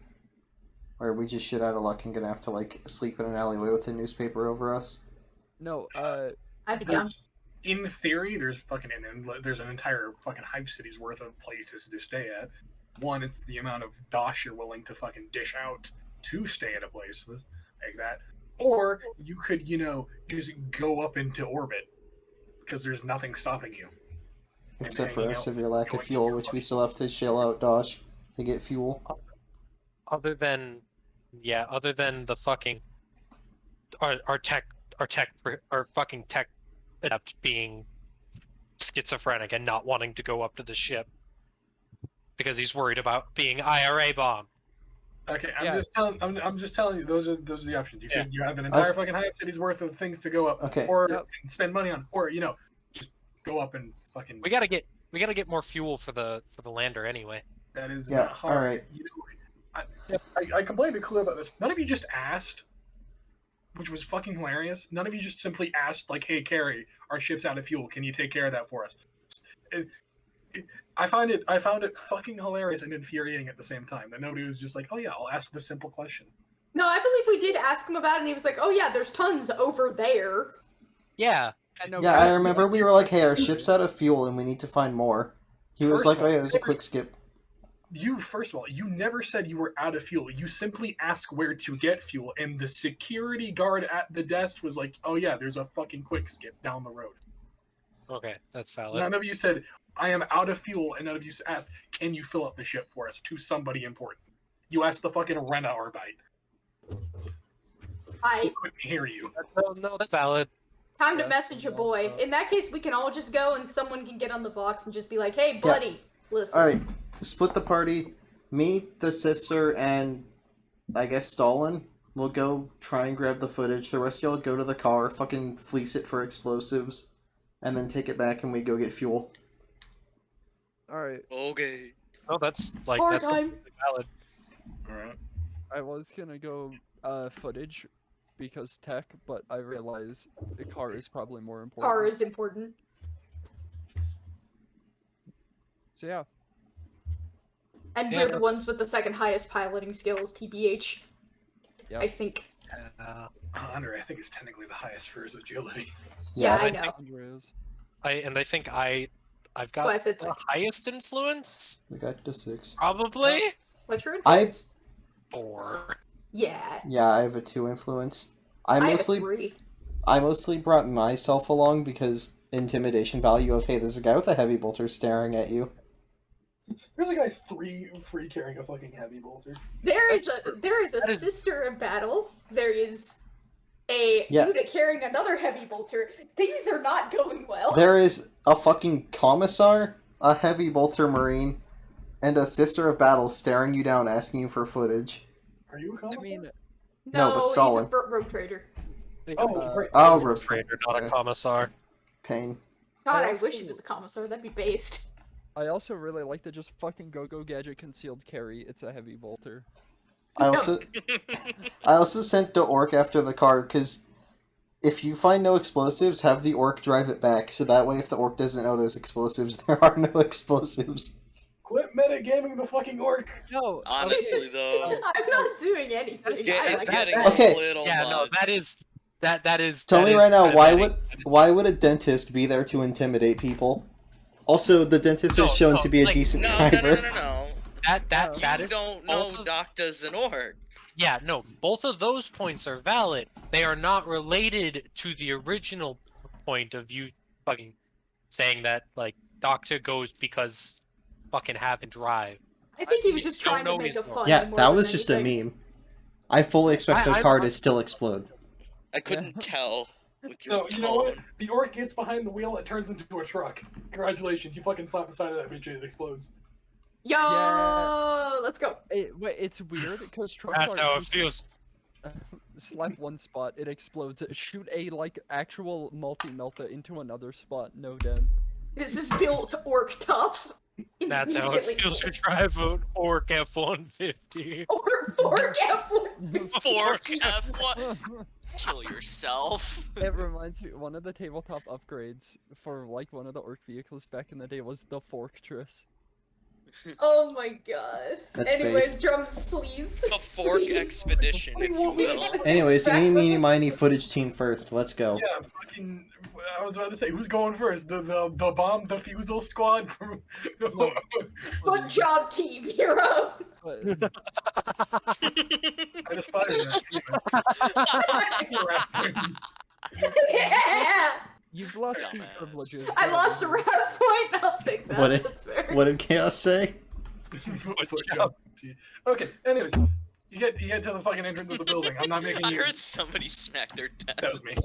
Or are we just shit out of luck and gonna have to like sleep in an alleyway with a newspaper over us? No, I'd be down. In theory, there's an entire fucking Hive City's worth of places to stay at. One, it's the amount of dosh you're willing to fucking dish out to stay at a place like that. Or you could, just go up into orbit because there's nothing stopping you. Except for hanging our out, severe lack of going to fuel, your which we fucking- still have to shell out Dosh to get fuel. Other than the fucking our fucking tech adept being schizophrenic and not wanting to go up to the ship because he's worried about being IRA bombed. Okay, I'm Yeah. just telling you those are the options. You Yeah. could you have an entire Us- fucking Hive City's worth of things to go up, Okay. or Yep. spend money on, or just go up and fucking. We gotta get more fuel for the lander anyway. That is Yeah, not hard. alright. I complained to Clue about this. None of you just asked, which was fucking hilarious. None of you just simply asked, like, "Hey, Carrie, our ship's out of fuel. Can you take care of that for us?" I found it fucking hilarious and infuriating at the same time that nobody was just like, "Oh yeah, I'll ask the simple question." No, I believe we did ask him about it, and he was like, "Oh yeah, there's tons over there." Yeah. know, Yeah, I guys, remember we were like, hey, our ship's out of fuel and we need to find more. He was First like, of oh all, yeah, it was a quick skip. First of all, you never said you were out of fuel. You simply asked where to get fuel, and the security guard at the desk was like, "Oh yeah, there's a fucking quick skip down the road." Okay, that's valid. None of you said, "I am out of fuel," and none of you asked, "Can you fill up the ship for us?" to somebody important. You asked the fucking Rena Arbite. I Couldn't hear you. No, that's valid. time to Yeah, message a yeah, boy. In that case, we can all just go, and someone can get on the box and just be like, "Hey, buddy, listen." Alright, split the party. Me, the sister, and I guess Stalin will go try and grab the footage. The rest of y'all go to the car, fucking fleece it for explosives, and then take it back and we go get fuel. Alright, Okay. Oh, that's Hard that's time. completely valid. All right. I was gonna go footage because tech, but I realize the car is probably more important. Car is important. So yeah, And Yeah, we're the but- ones with the second highest piloting skills, TBH. Yep. I think. Andre, I think it's technically the highest for his agility. Yeah, I I know. think- Andreas. I think I've That's why I got said the tech. highest influence. We got to 6. Probably What's your I- influence? 4. Yeah. Yeah, I have a 2 influence. I I have mostly 3. I mostly brought myself along because intimidation value of, hey, there's a guy with a heavy bolter staring at you. There's a guy free carrying a fucking heavy bolter. There is a That is- sister in battle. There is a Yeah. dude carrying another heavy bolter. Things are not going well. There is a fucking commissar, a heavy bolter marine, and a sister of battle staring you down asking you for footage. Are you a I commissar? mean, No, but Stalin. He's a rogue trader. Oh, right. Oh, Road road trader, not a okay. commissar. Pain. God, I I wish also- he was a commissar. That'd be based. I also really like to just fucking go gadget concealed carry. It's a heavy bolter. I also sent the orc after the car because if you find no explosives, have the orc drive it back. So that way, if the orc doesn't know there's explosives, there are no explosives. Quit metagaming the fucking orc. No, Honestly, though, I'm not doing anything. it's, I like getting that. Okay. a little Yeah, no, much. that is. Tell that me is right now, time why would a dentist be there to intimidate people? Also, the dentist No, is shown no, to be a like- decent No, driver. no. That You is. don't both know of- doctors and orc. Yeah, no, both of those points are valid. They are not related to the original point of you fucking saying that like Doctor goes because fucking have and drive. I think he was just don't trying to know make he's a not. funny Yeah, more that than was just a anything. meme. I fully expect the I- car to still explode. I couldn't tell with your No, you know what? tone. The orc gets behind the wheel, it turns into a truck. Congratulations, you fucking slap the side of that bitch and it explodes. Yo, Yeah. let's go. Wait, it's weird because trucks That's are how it used- feels. slap one spot, it explodes. Shoot a like actual multi-melta into another spot, no dent. This is built orc tough. That's how it Immediately feels to cool. drive an Orc F-150. Orc F1. Fork F1. Kill yourself. It reminds me, one of the tabletop upgrades for like one of the orc vehicles back in the day was the Fortress. Oh my god. That's Anyways, based. drums, please. The fork Please. expedition, if you will. Anyways, Back eeny, from meeny, the- miny, footage team first. Let's go. Yeah, fucking. I was about to say, who's going first? The bomb defusal squad? Good job, team hero. But I just fired that. Yeah. you've lost feet Dumbass. privileges. I but- lost a round point. I'll take that. What did- That's fair. What did Chaos say? Foot job. Okay, anyways, you get to the fucking entrance of the building. I'm not making I you. heard somebody smack their desk. That was me.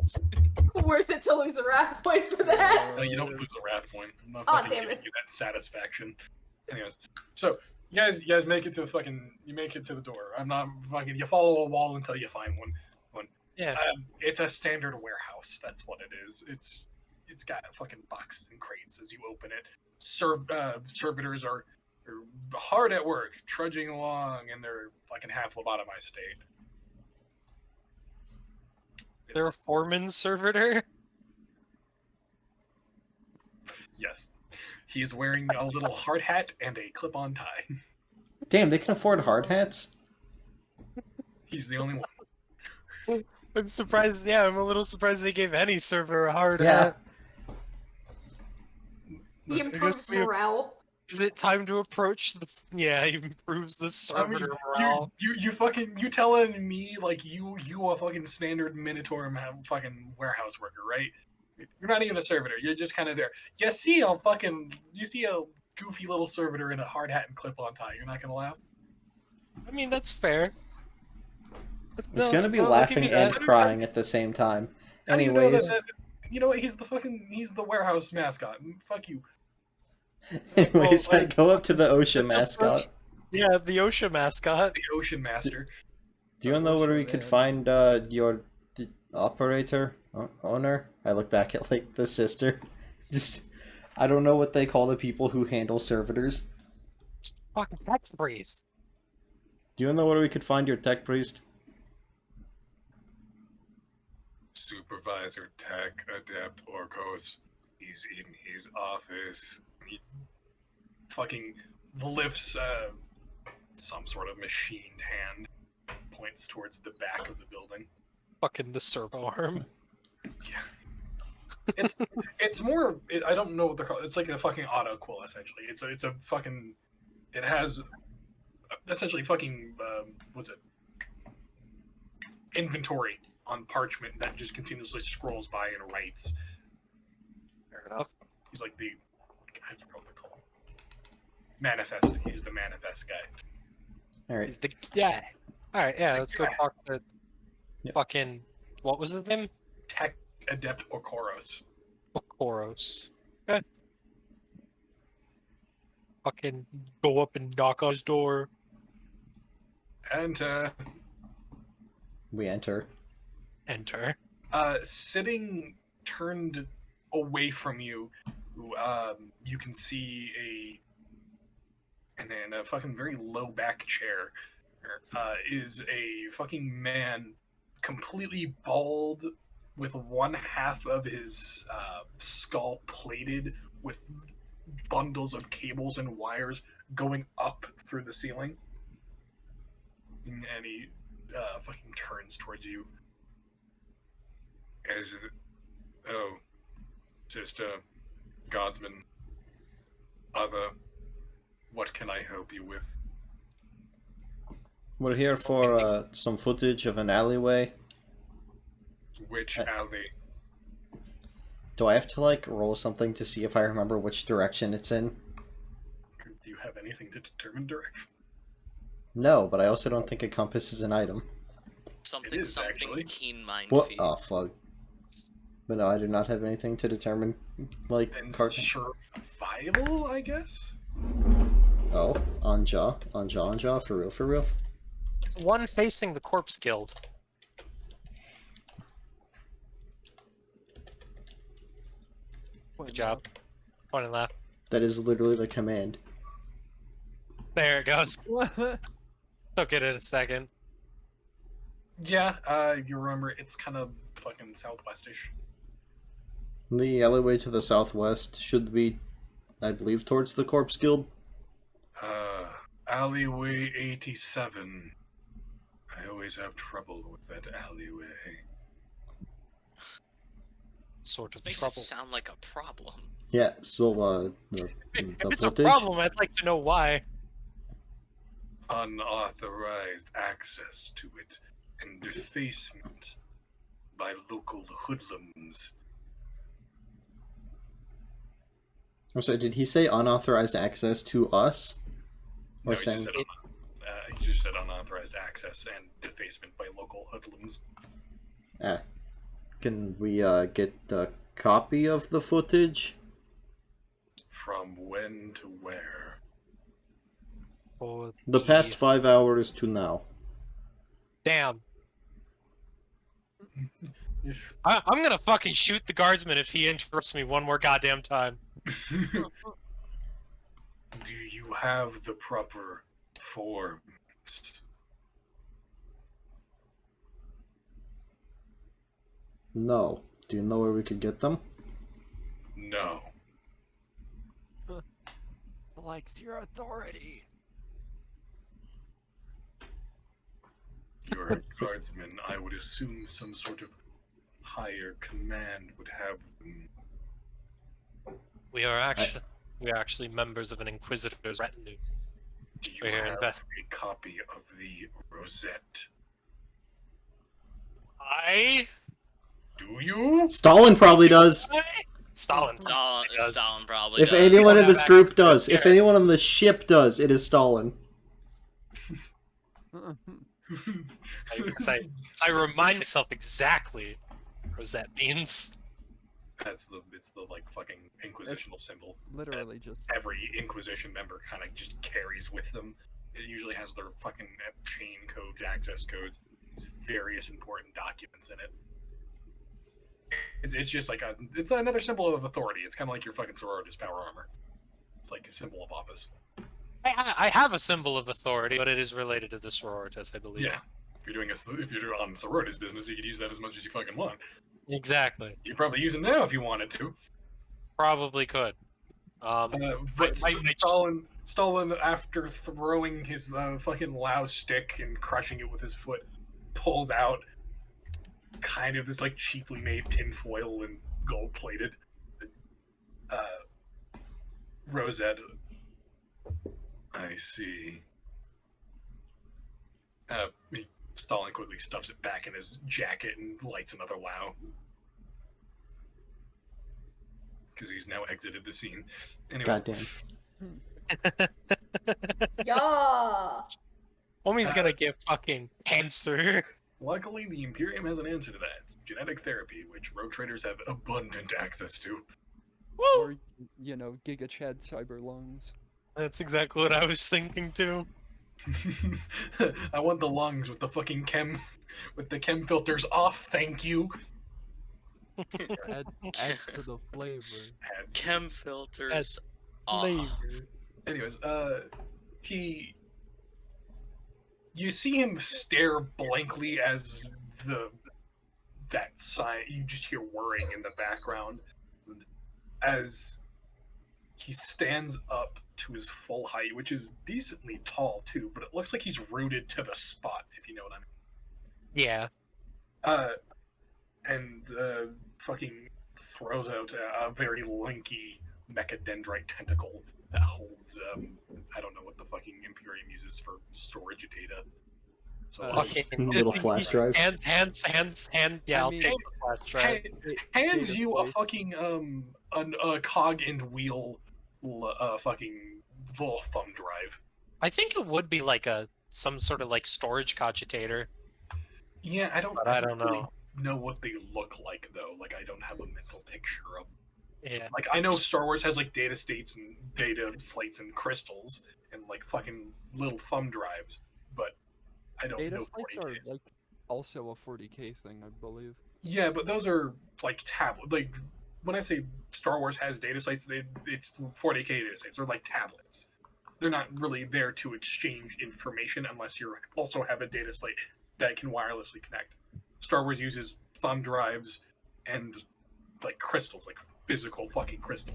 Worth it to lose a wrath point for that. No, you don't lose a wrath point. I'm not Aw, fucking damn giving it. you that satisfaction. Anyways, so you guys make it to the door. I'm not fucking. You follow a wall until you find one. Yeah. It's a standard warehouse. That's what it is. It's got fucking boxes and crates as you open it. Servitors are hard at work, trudging along in their fucking half lobotomized state. They're a It's- foreman servitor. Yes. He is wearing a little hard hat and a clip-on tie. Damn, they can afford hard hats? He's the only one. I'm surprised. Yeah, I'm a little surprised they gave any server a hard Yeah. hat. He Listen, improves we- morale. Is it time to approach the? Yeah, he improves the I mean, servitor morale. you telling me like you a fucking standard Minotaur fucking warehouse worker, right? You're not even a servitor. You're just kind of there. You see a goofy little servitor in a hard hat and clip-on tie. You're not gonna laugh. I mean, that's fair. It's gonna be I'll give laughing you and that. craing at the same time. How do you know Anyways, you know what? He's the warehouse mascot. Fuck you. anyways, Well, I go up to the OSHA mascot. Yeah, the OSHA mascot. The Ocean Master. Do you know where we OSHA, could man. find the operator owner? I look back at like the sister. Just I don't know what they call the people who handle servitors. Fucking tech priest. Do you know where we could find your tech priest? Supervisor Tech Adept Orcos. He's in his office. He fucking lifts some sort of machined hand, points towards the back of the building. Fucking the servo arm. It's more. I don't know what they're called. It's like a fucking auto quill essentially. It's a fucking. It has essentially fucking what's it? Inventory on parchment that just continuously scrolls by and writes. Fair enough. He's like the. I forgot what they're called. Manifest. He's the manifest guy. All right. He's the guy. All right, yeah, let's go talk to Yep. fucking What was his name? Tech Adept Okoros. Koros. Okay. Fucking go up and knock on his door. And We enter. Enter. sitting turned away from you, you can see in a fucking very low back chair is a fucking man, completely bald, with one half of his skull plated with bundles of cables and wires going up through the ceiling. And he fucking turns towards you. Oh, sister, guardsman, other, what can I help you with? We're here for some footage of an alleyway. Which alley? Do I have to, like, roll something to see if I remember which direction it's in? Do you have anything to determine direction? No, but I also don't think a compass is an item. Something, is, something, actually. keen mind What? feed. Oh, fuck. But no, I do not have anything to determine, like, Then card. survival, I guess? Oh, on jaw, for real, for real. There's one facing the corpse guild. Good job. Point and laugh. That is literally the command. There it goes. What? Took it in a second. Yeah, you remember it's kind of fucking southwestish. The alleyway to the southwest should be, I believe, towards the Corpse Guild. Alleyway 87. I always have trouble with that alleyway. Sort This of makes trouble. it sound like a problem. Yeah, so, the If it's footage. a problem, I'd like to know why. Unauthorized access to it and defacement by local hoodlums. I'm sorry, did he say unauthorized access to us? No, Or he saying... just said he just said unauthorized access and defacement by local hoodlums. Can we, get a copy of the footage? From when to where? For The past 5 hours to now. Damn. I'm gonna fucking shoot the guardsman if he interrupts me one more goddamn time. Do you have the proper forms? No. Do you know where we could get them? No. Likes your authority. You're a guardsman. I would assume some sort of higher command would have them. We are actually members of an Inquisitor's retinue. Do you We're here to have invest. a copy of the Rosette? Do you? Stalin probably does! Stalin. does. Stalin probably If does. anyone in Yeah, this that- group does, if yeah. anyone on the ship does, it is Stalin. I remind myself exactly what that means. It's the like fucking inquisitional symbol. Literally just. Every Inquisition member kind of just carries with them. It usually has their fucking chain codes, access codes, various important documents in it. It's just like it's another symbol of authority. It's kind of like your fucking Sororitas power armor. It's like a symbol of office. I have a symbol of authority, but it is related to the sororitas, I believe. Yeah. If you're on Sororitas business, you could use that as much as you fucking want. Exactly. You could probably use it now if you wanted to. Probably could. But Stalin, after throwing his fucking loud stick and crushing it with his foot, pulls out kind of this like cheaply made tinfoil and gold plated rosette. I see. Stalin quickly stuffs it back in his jacket and lights another Lao. Because he's now exited the scene. Anyway, Goddamn. Yeah. Homie's gonna get fucking cancer. Luckily, the Imperium has an answer to that. Genetic therapy, which rogue traders have abundant access to. Or, you know, Giga Chad cyber lungs. That's exactly what I was thinking too. I want the lungs with the fucking with the chem filters off, thank you. Adds to the flavor. Chem filters That's off. flavor. Anyways, you see him stare blankly as that sign. You just hear whirring in the background as he stands up to his full height, which is decently tall too, but it looks like he's rooted to the spot, if you know what I mean. Yeah. And fucking throws out a very lanky mechadendrite tentacle that holds I don't know what the fucking Imperium uses for storage data. So Okay. Little flash drive. Hand. Yeah, I I'll mean- take the flash drive. hands Data you a plates. fucking a cog and wheel fucking little thumb drive. I think it would be like some sort of like storage cogitator. Yeah, I don't. But I don't really know. know what they look like though. Like I don't have a mental picture of. Yeah. Like I know Star Wars has like data states and data slates and crystals and like fucking little thumb drives, but I don't Data know. slates 40Ks. are like also a 40k thing, I believe. Yeah, but those are like tablet. Like when I say Star Wars has data sites, it's 40K data sites. They're like tablets. They're not really there to exchange information unless you also have a data slate that can wirelessly connect. Star Wars uses thumb drives and like crystals, like physical fucking crystal.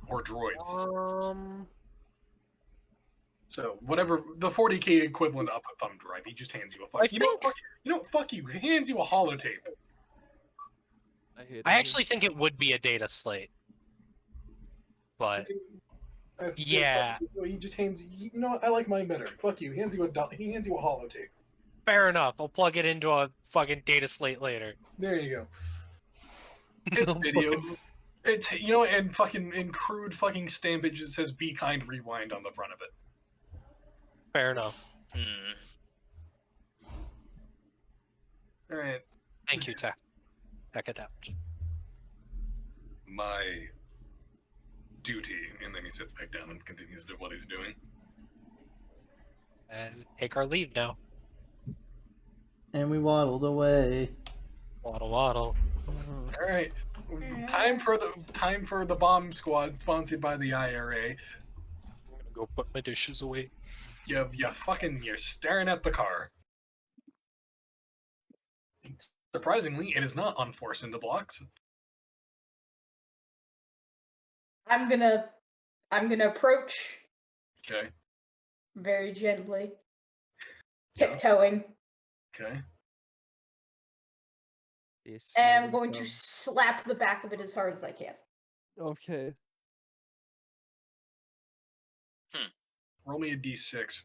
Or droids. So whatever the 40K equivalent of a thumb drive, he just hands you a fuck. Fuck you. He hands you a holotape. I actually think it would be a data slate. But yeah. He just hands you know what, I like mine better. Fuck you. He hands you a holotape. Fair enough. I'll plug it into a fucking data slate later. There you go. It's video. It's and fucking in crude fucking stampage it says "Be kind, rewind" on the front of it. Fair enough. All right. Thank you, Tech Adapt. My duty, and then he sits back down and continues to do what he's doing. And take our leave now. And we waddled away. Waddle waddle. All right. Time for the bomb squad, sponsored by the IRA. I'm gonna go put my dishes away. You're staring at the car. Surprisingly, it is not unforced into blocks. I'm gonna approach Okay. very gently, tiptoeing, Okay. and I'm going to slap the back of it as hard as I can. Okay. Roll me a d6.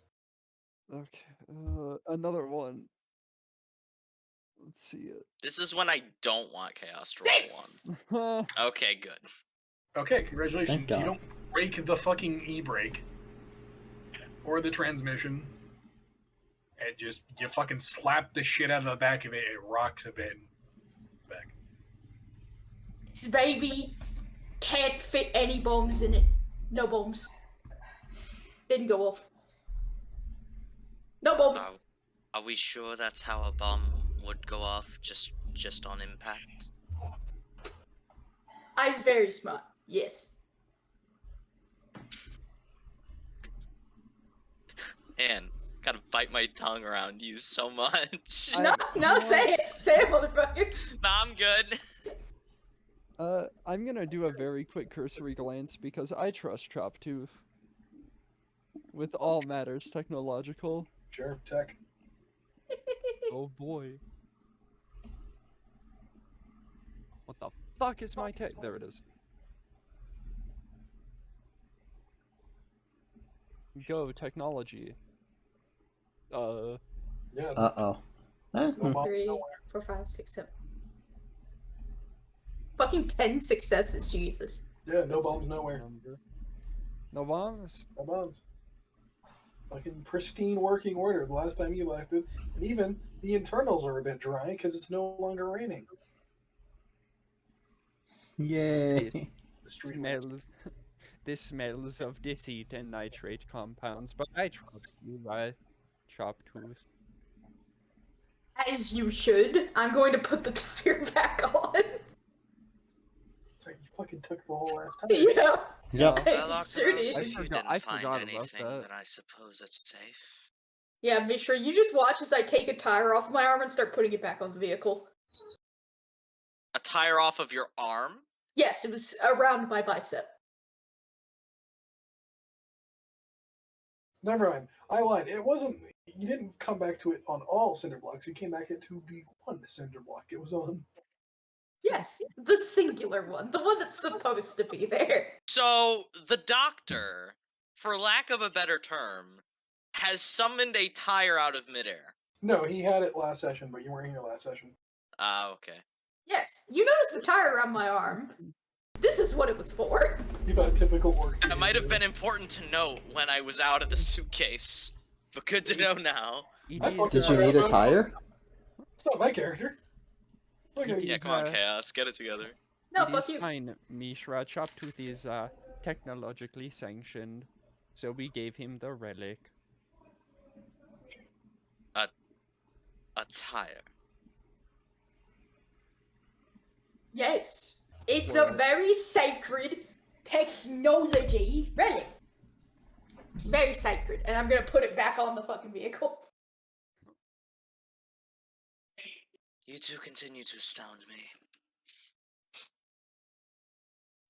Okay. Another one. Let's see it. This is when I don't want chaos to roll 6! one. Okay, good. Okay, congratulations. Thank God. You don't break the fucking e-brake or the transmission. And you fucking slap the shit out of the back of it. It rocks a bit. Back. This baby can't fit any bombs in it. No bombs. Didn't go off. No bombs. Are we sure that's how a bomb would go off? Just on impact? I's very smart. Yes. Man, gotta bite my tongue around you so much. No, say it, motherfucker. Nah, I'm good. I'm gonna do a very quick cursory glance because I trust Choptooth. With all matters technological. Sure, tech. Oh boy. What the fuck is my tech? There it is. Go, technology. Yeah. Uh-oh. Huh? No bomb 3, nowhere. 4, 5, 6, 7. Fucking 10 successes, Jesus. Yeah, no bombs nowhere. No bombs? No bombs. fucking pristine working order the last time you left it, and even the internals are a bit dry because it's no longer raining. Yay! The street lights. Smells. This smells of deceit and nitrate compounds, but I trust you, right? Chop-tooth. As you should. I'm going to put the tire back on. It's like you fucking took the whole last time. Yeah. Yep. Well, I Octopus, sure did. if I you forgot- didn't I find forgot about anything, that. then I suppose it's safe. Yeah, make sure you just watch as I take a tire off my arm and start putting it back on the vehicle. A tire off of your arm? Yes, it was around my bicep. Never mind. I lied. It wasn't. You didn't come back to it on all cinder blocks. You came back into the one cinder block it was on. Yes, the singular one, the one that's supposed to be there. So, the doctor, for lack of a better term, has summoned a tire out of midair. No, he had it last session, but you weren't here last session. Ah, okay. Yes, you noticed the tire around my arm. This is what it was for. You thought typical orc. That might have been important to note when I was out of the suitcase, but good to know now. It I is, fucking Did you need a tire? It's not my character. Look at Yeah, He's, come on, uh, Chaos, get it together. No, it fuck is you. fine, Mishra. Chop-tooth is technologically sanctioned, so we gave him the relic. A tire. Yes. It's Well- a very sacred technology relic. Very sacred. And I'm gonna put it back on the fucking vehicle. You two continue to astound me.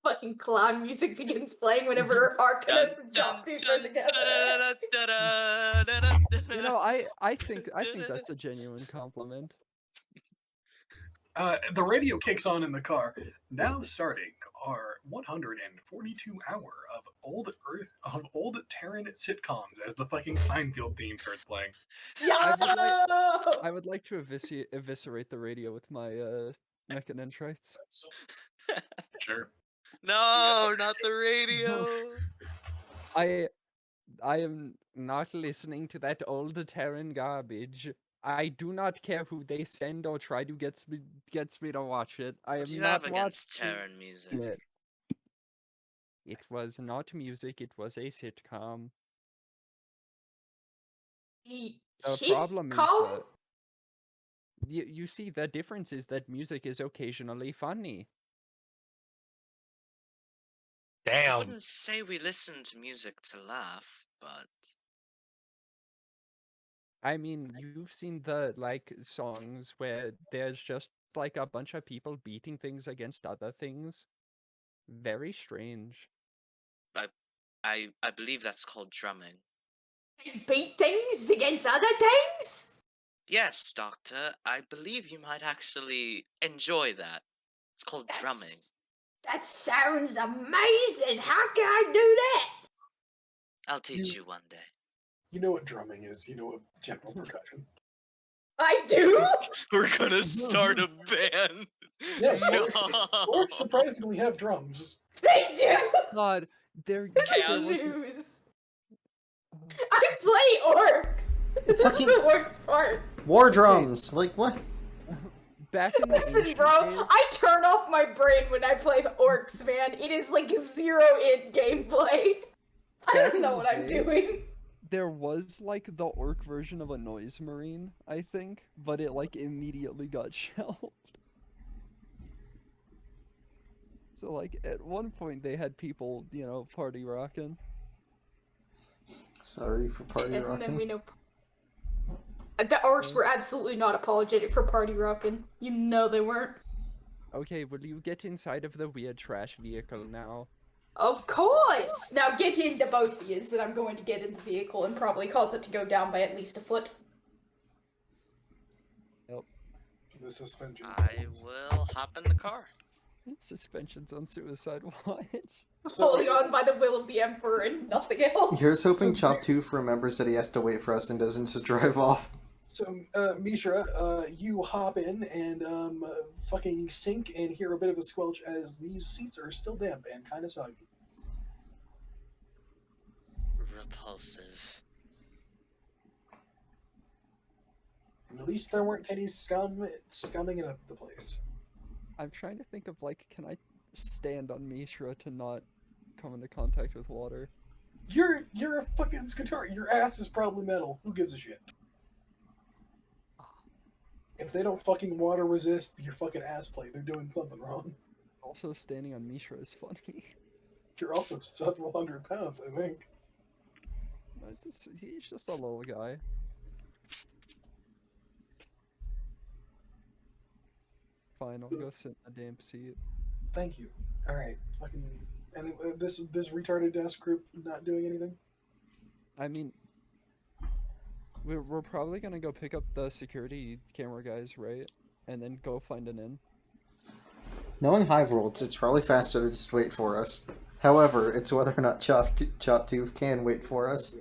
Fucking clown music begins playing whenever Arcanus and Chop-Tooth are together. You know, I think that's a genuine compliment. The radio kicks on in the car. Now starting our 142 hour of old Terran sitcoms as the fucking Seinfeld theme starts playing. Yo! I would like to eviscerate the radio with my mechanentrites. Sure. No, not the radio. I am not listening to that old Terran garbage. I do not care who they send or try to gets me to watch it. I am What do you not have against watching Terran music? it. It was not music, it was a sitcom. The problem is that you see, the difference is that music is occasionally funny. I Damn. wouldn't say we listen to music to laugh, but I mean, you've seen the songs where there's just like a bunch of people beating things against other things. Very strange. I believe that's called drumming. Beat things against other things? Yes, Doctor, I believe you might actually enjoy that. It's called drumming. That sounds amazing. How can I do that? I'll teach you one day. You know what drumming is. You know what general percussion. I do? We're gonna start a band. Yes, No. orcs surprisingly have drums. They do! God, there Chaos. was News. I play orcs! This Fucking- is the worst part. War drums! Like, what? back in the Listen, ancient bro, days, I turn off my brain when I play orcs, man. It is like zero-in gameplay. I Back don't in know the what I'm day- doing. there was like the orc version of a noise marine, I think, but it like immediately got shelved. So like at one point they had people, party rocking. Sorry for party And then we rocking. know. The orcs were absolutely not apologetic for party rocking. You know they weren't. Okay, will you get inside of the weird trash vehicle now? Of course! Now get into both of yous, and I'm going to get in the vehicle and probably cause it to go down by at least a foot. The suspension. I will hop in the car. Suspensions on suicide watch. Holding on by the will of the Emperor and nothing else. Here's hoping Chop-Tooth remembers that he has to wait for us and doesn't just drive off. So, Mishra, you hop in and fucking sink and hear a bit of a squelch as these seats are still damp and kind of soggy. Repulsive. At least there weren't any scumming up the place. I'm trying to think of like, can I stand on Mishra to not come into contact with water? You're a fucking Skatari. Your ass is probably metal. Who gives a shit? If they don't fucking water resist your fucking ass plate, they're doing something wrong. Also, standing on Mishra is funny. You're also several hundred pounds, I think. He's just a little guy. Fine, I'll go sit in the damn seat. Thank you. All right, fucking. And this retarded desk group not doing anything. I mean, we're probably gonna go pick up the security camera guys, right? And then go find an inn. Knowing Hive Worlds, it's probably faster to just wait for us. However, it's whether or not Choptooth can wait for us.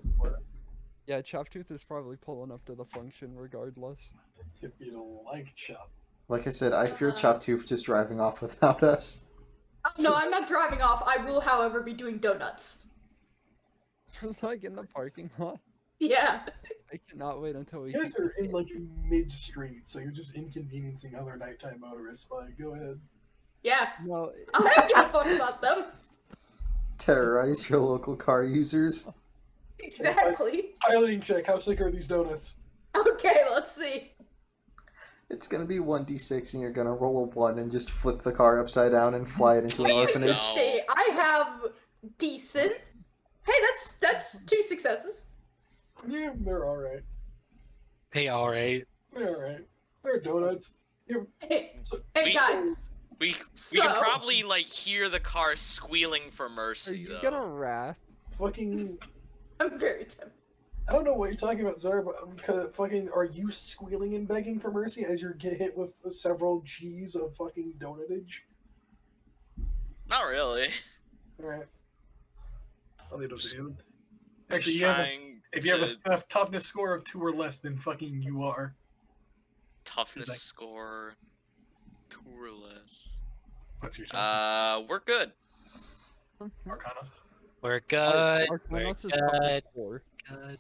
Yeah, Choptooth is probably pulling up to the function regardless. If you don't like Chop. Like I said, I fear Choptooth just driving off without us. No, I'm not driving off. I will, however, be doing donuts. Like in the parking lot. Yeah. I cannot wait until we. You guys are in like mid-street, so you're just inconveniencing other nighttime motorists. But go ahead. Yeah. No, I don't give a fuck about them. Terrorize your local car users. Exactly. Piloting check. How sick are these donuts? Okay, let's see. It's gonna be 1d6 and you're gonna roll a 1 and just flip the car upside down and fly it into an Please orphanage. don't. Stay. I have decent. Hey, that's 2 successes. Yeah, they're all right. Hey, alright. They're all right. They're donuts. You're, Hey, We- guys. We So- can probably like hear the car squealing for are mercy you though. gonna wrath? fucking. I'm very tempted. I don't know what you're talking about, Zarb. Because fucking, are you squealing and begging for mercy as you get hit with several G's of fucking donutage? Not really. All right. I'll leave it up to you. I'm Actually, just you have a, trying if you have to- a toughness score of 2 or less, then fucking you are. toughness like- score 2 or less. What's your time? We're good. Arcana. We're good. Arcanos We're is toughness good. 4. Good.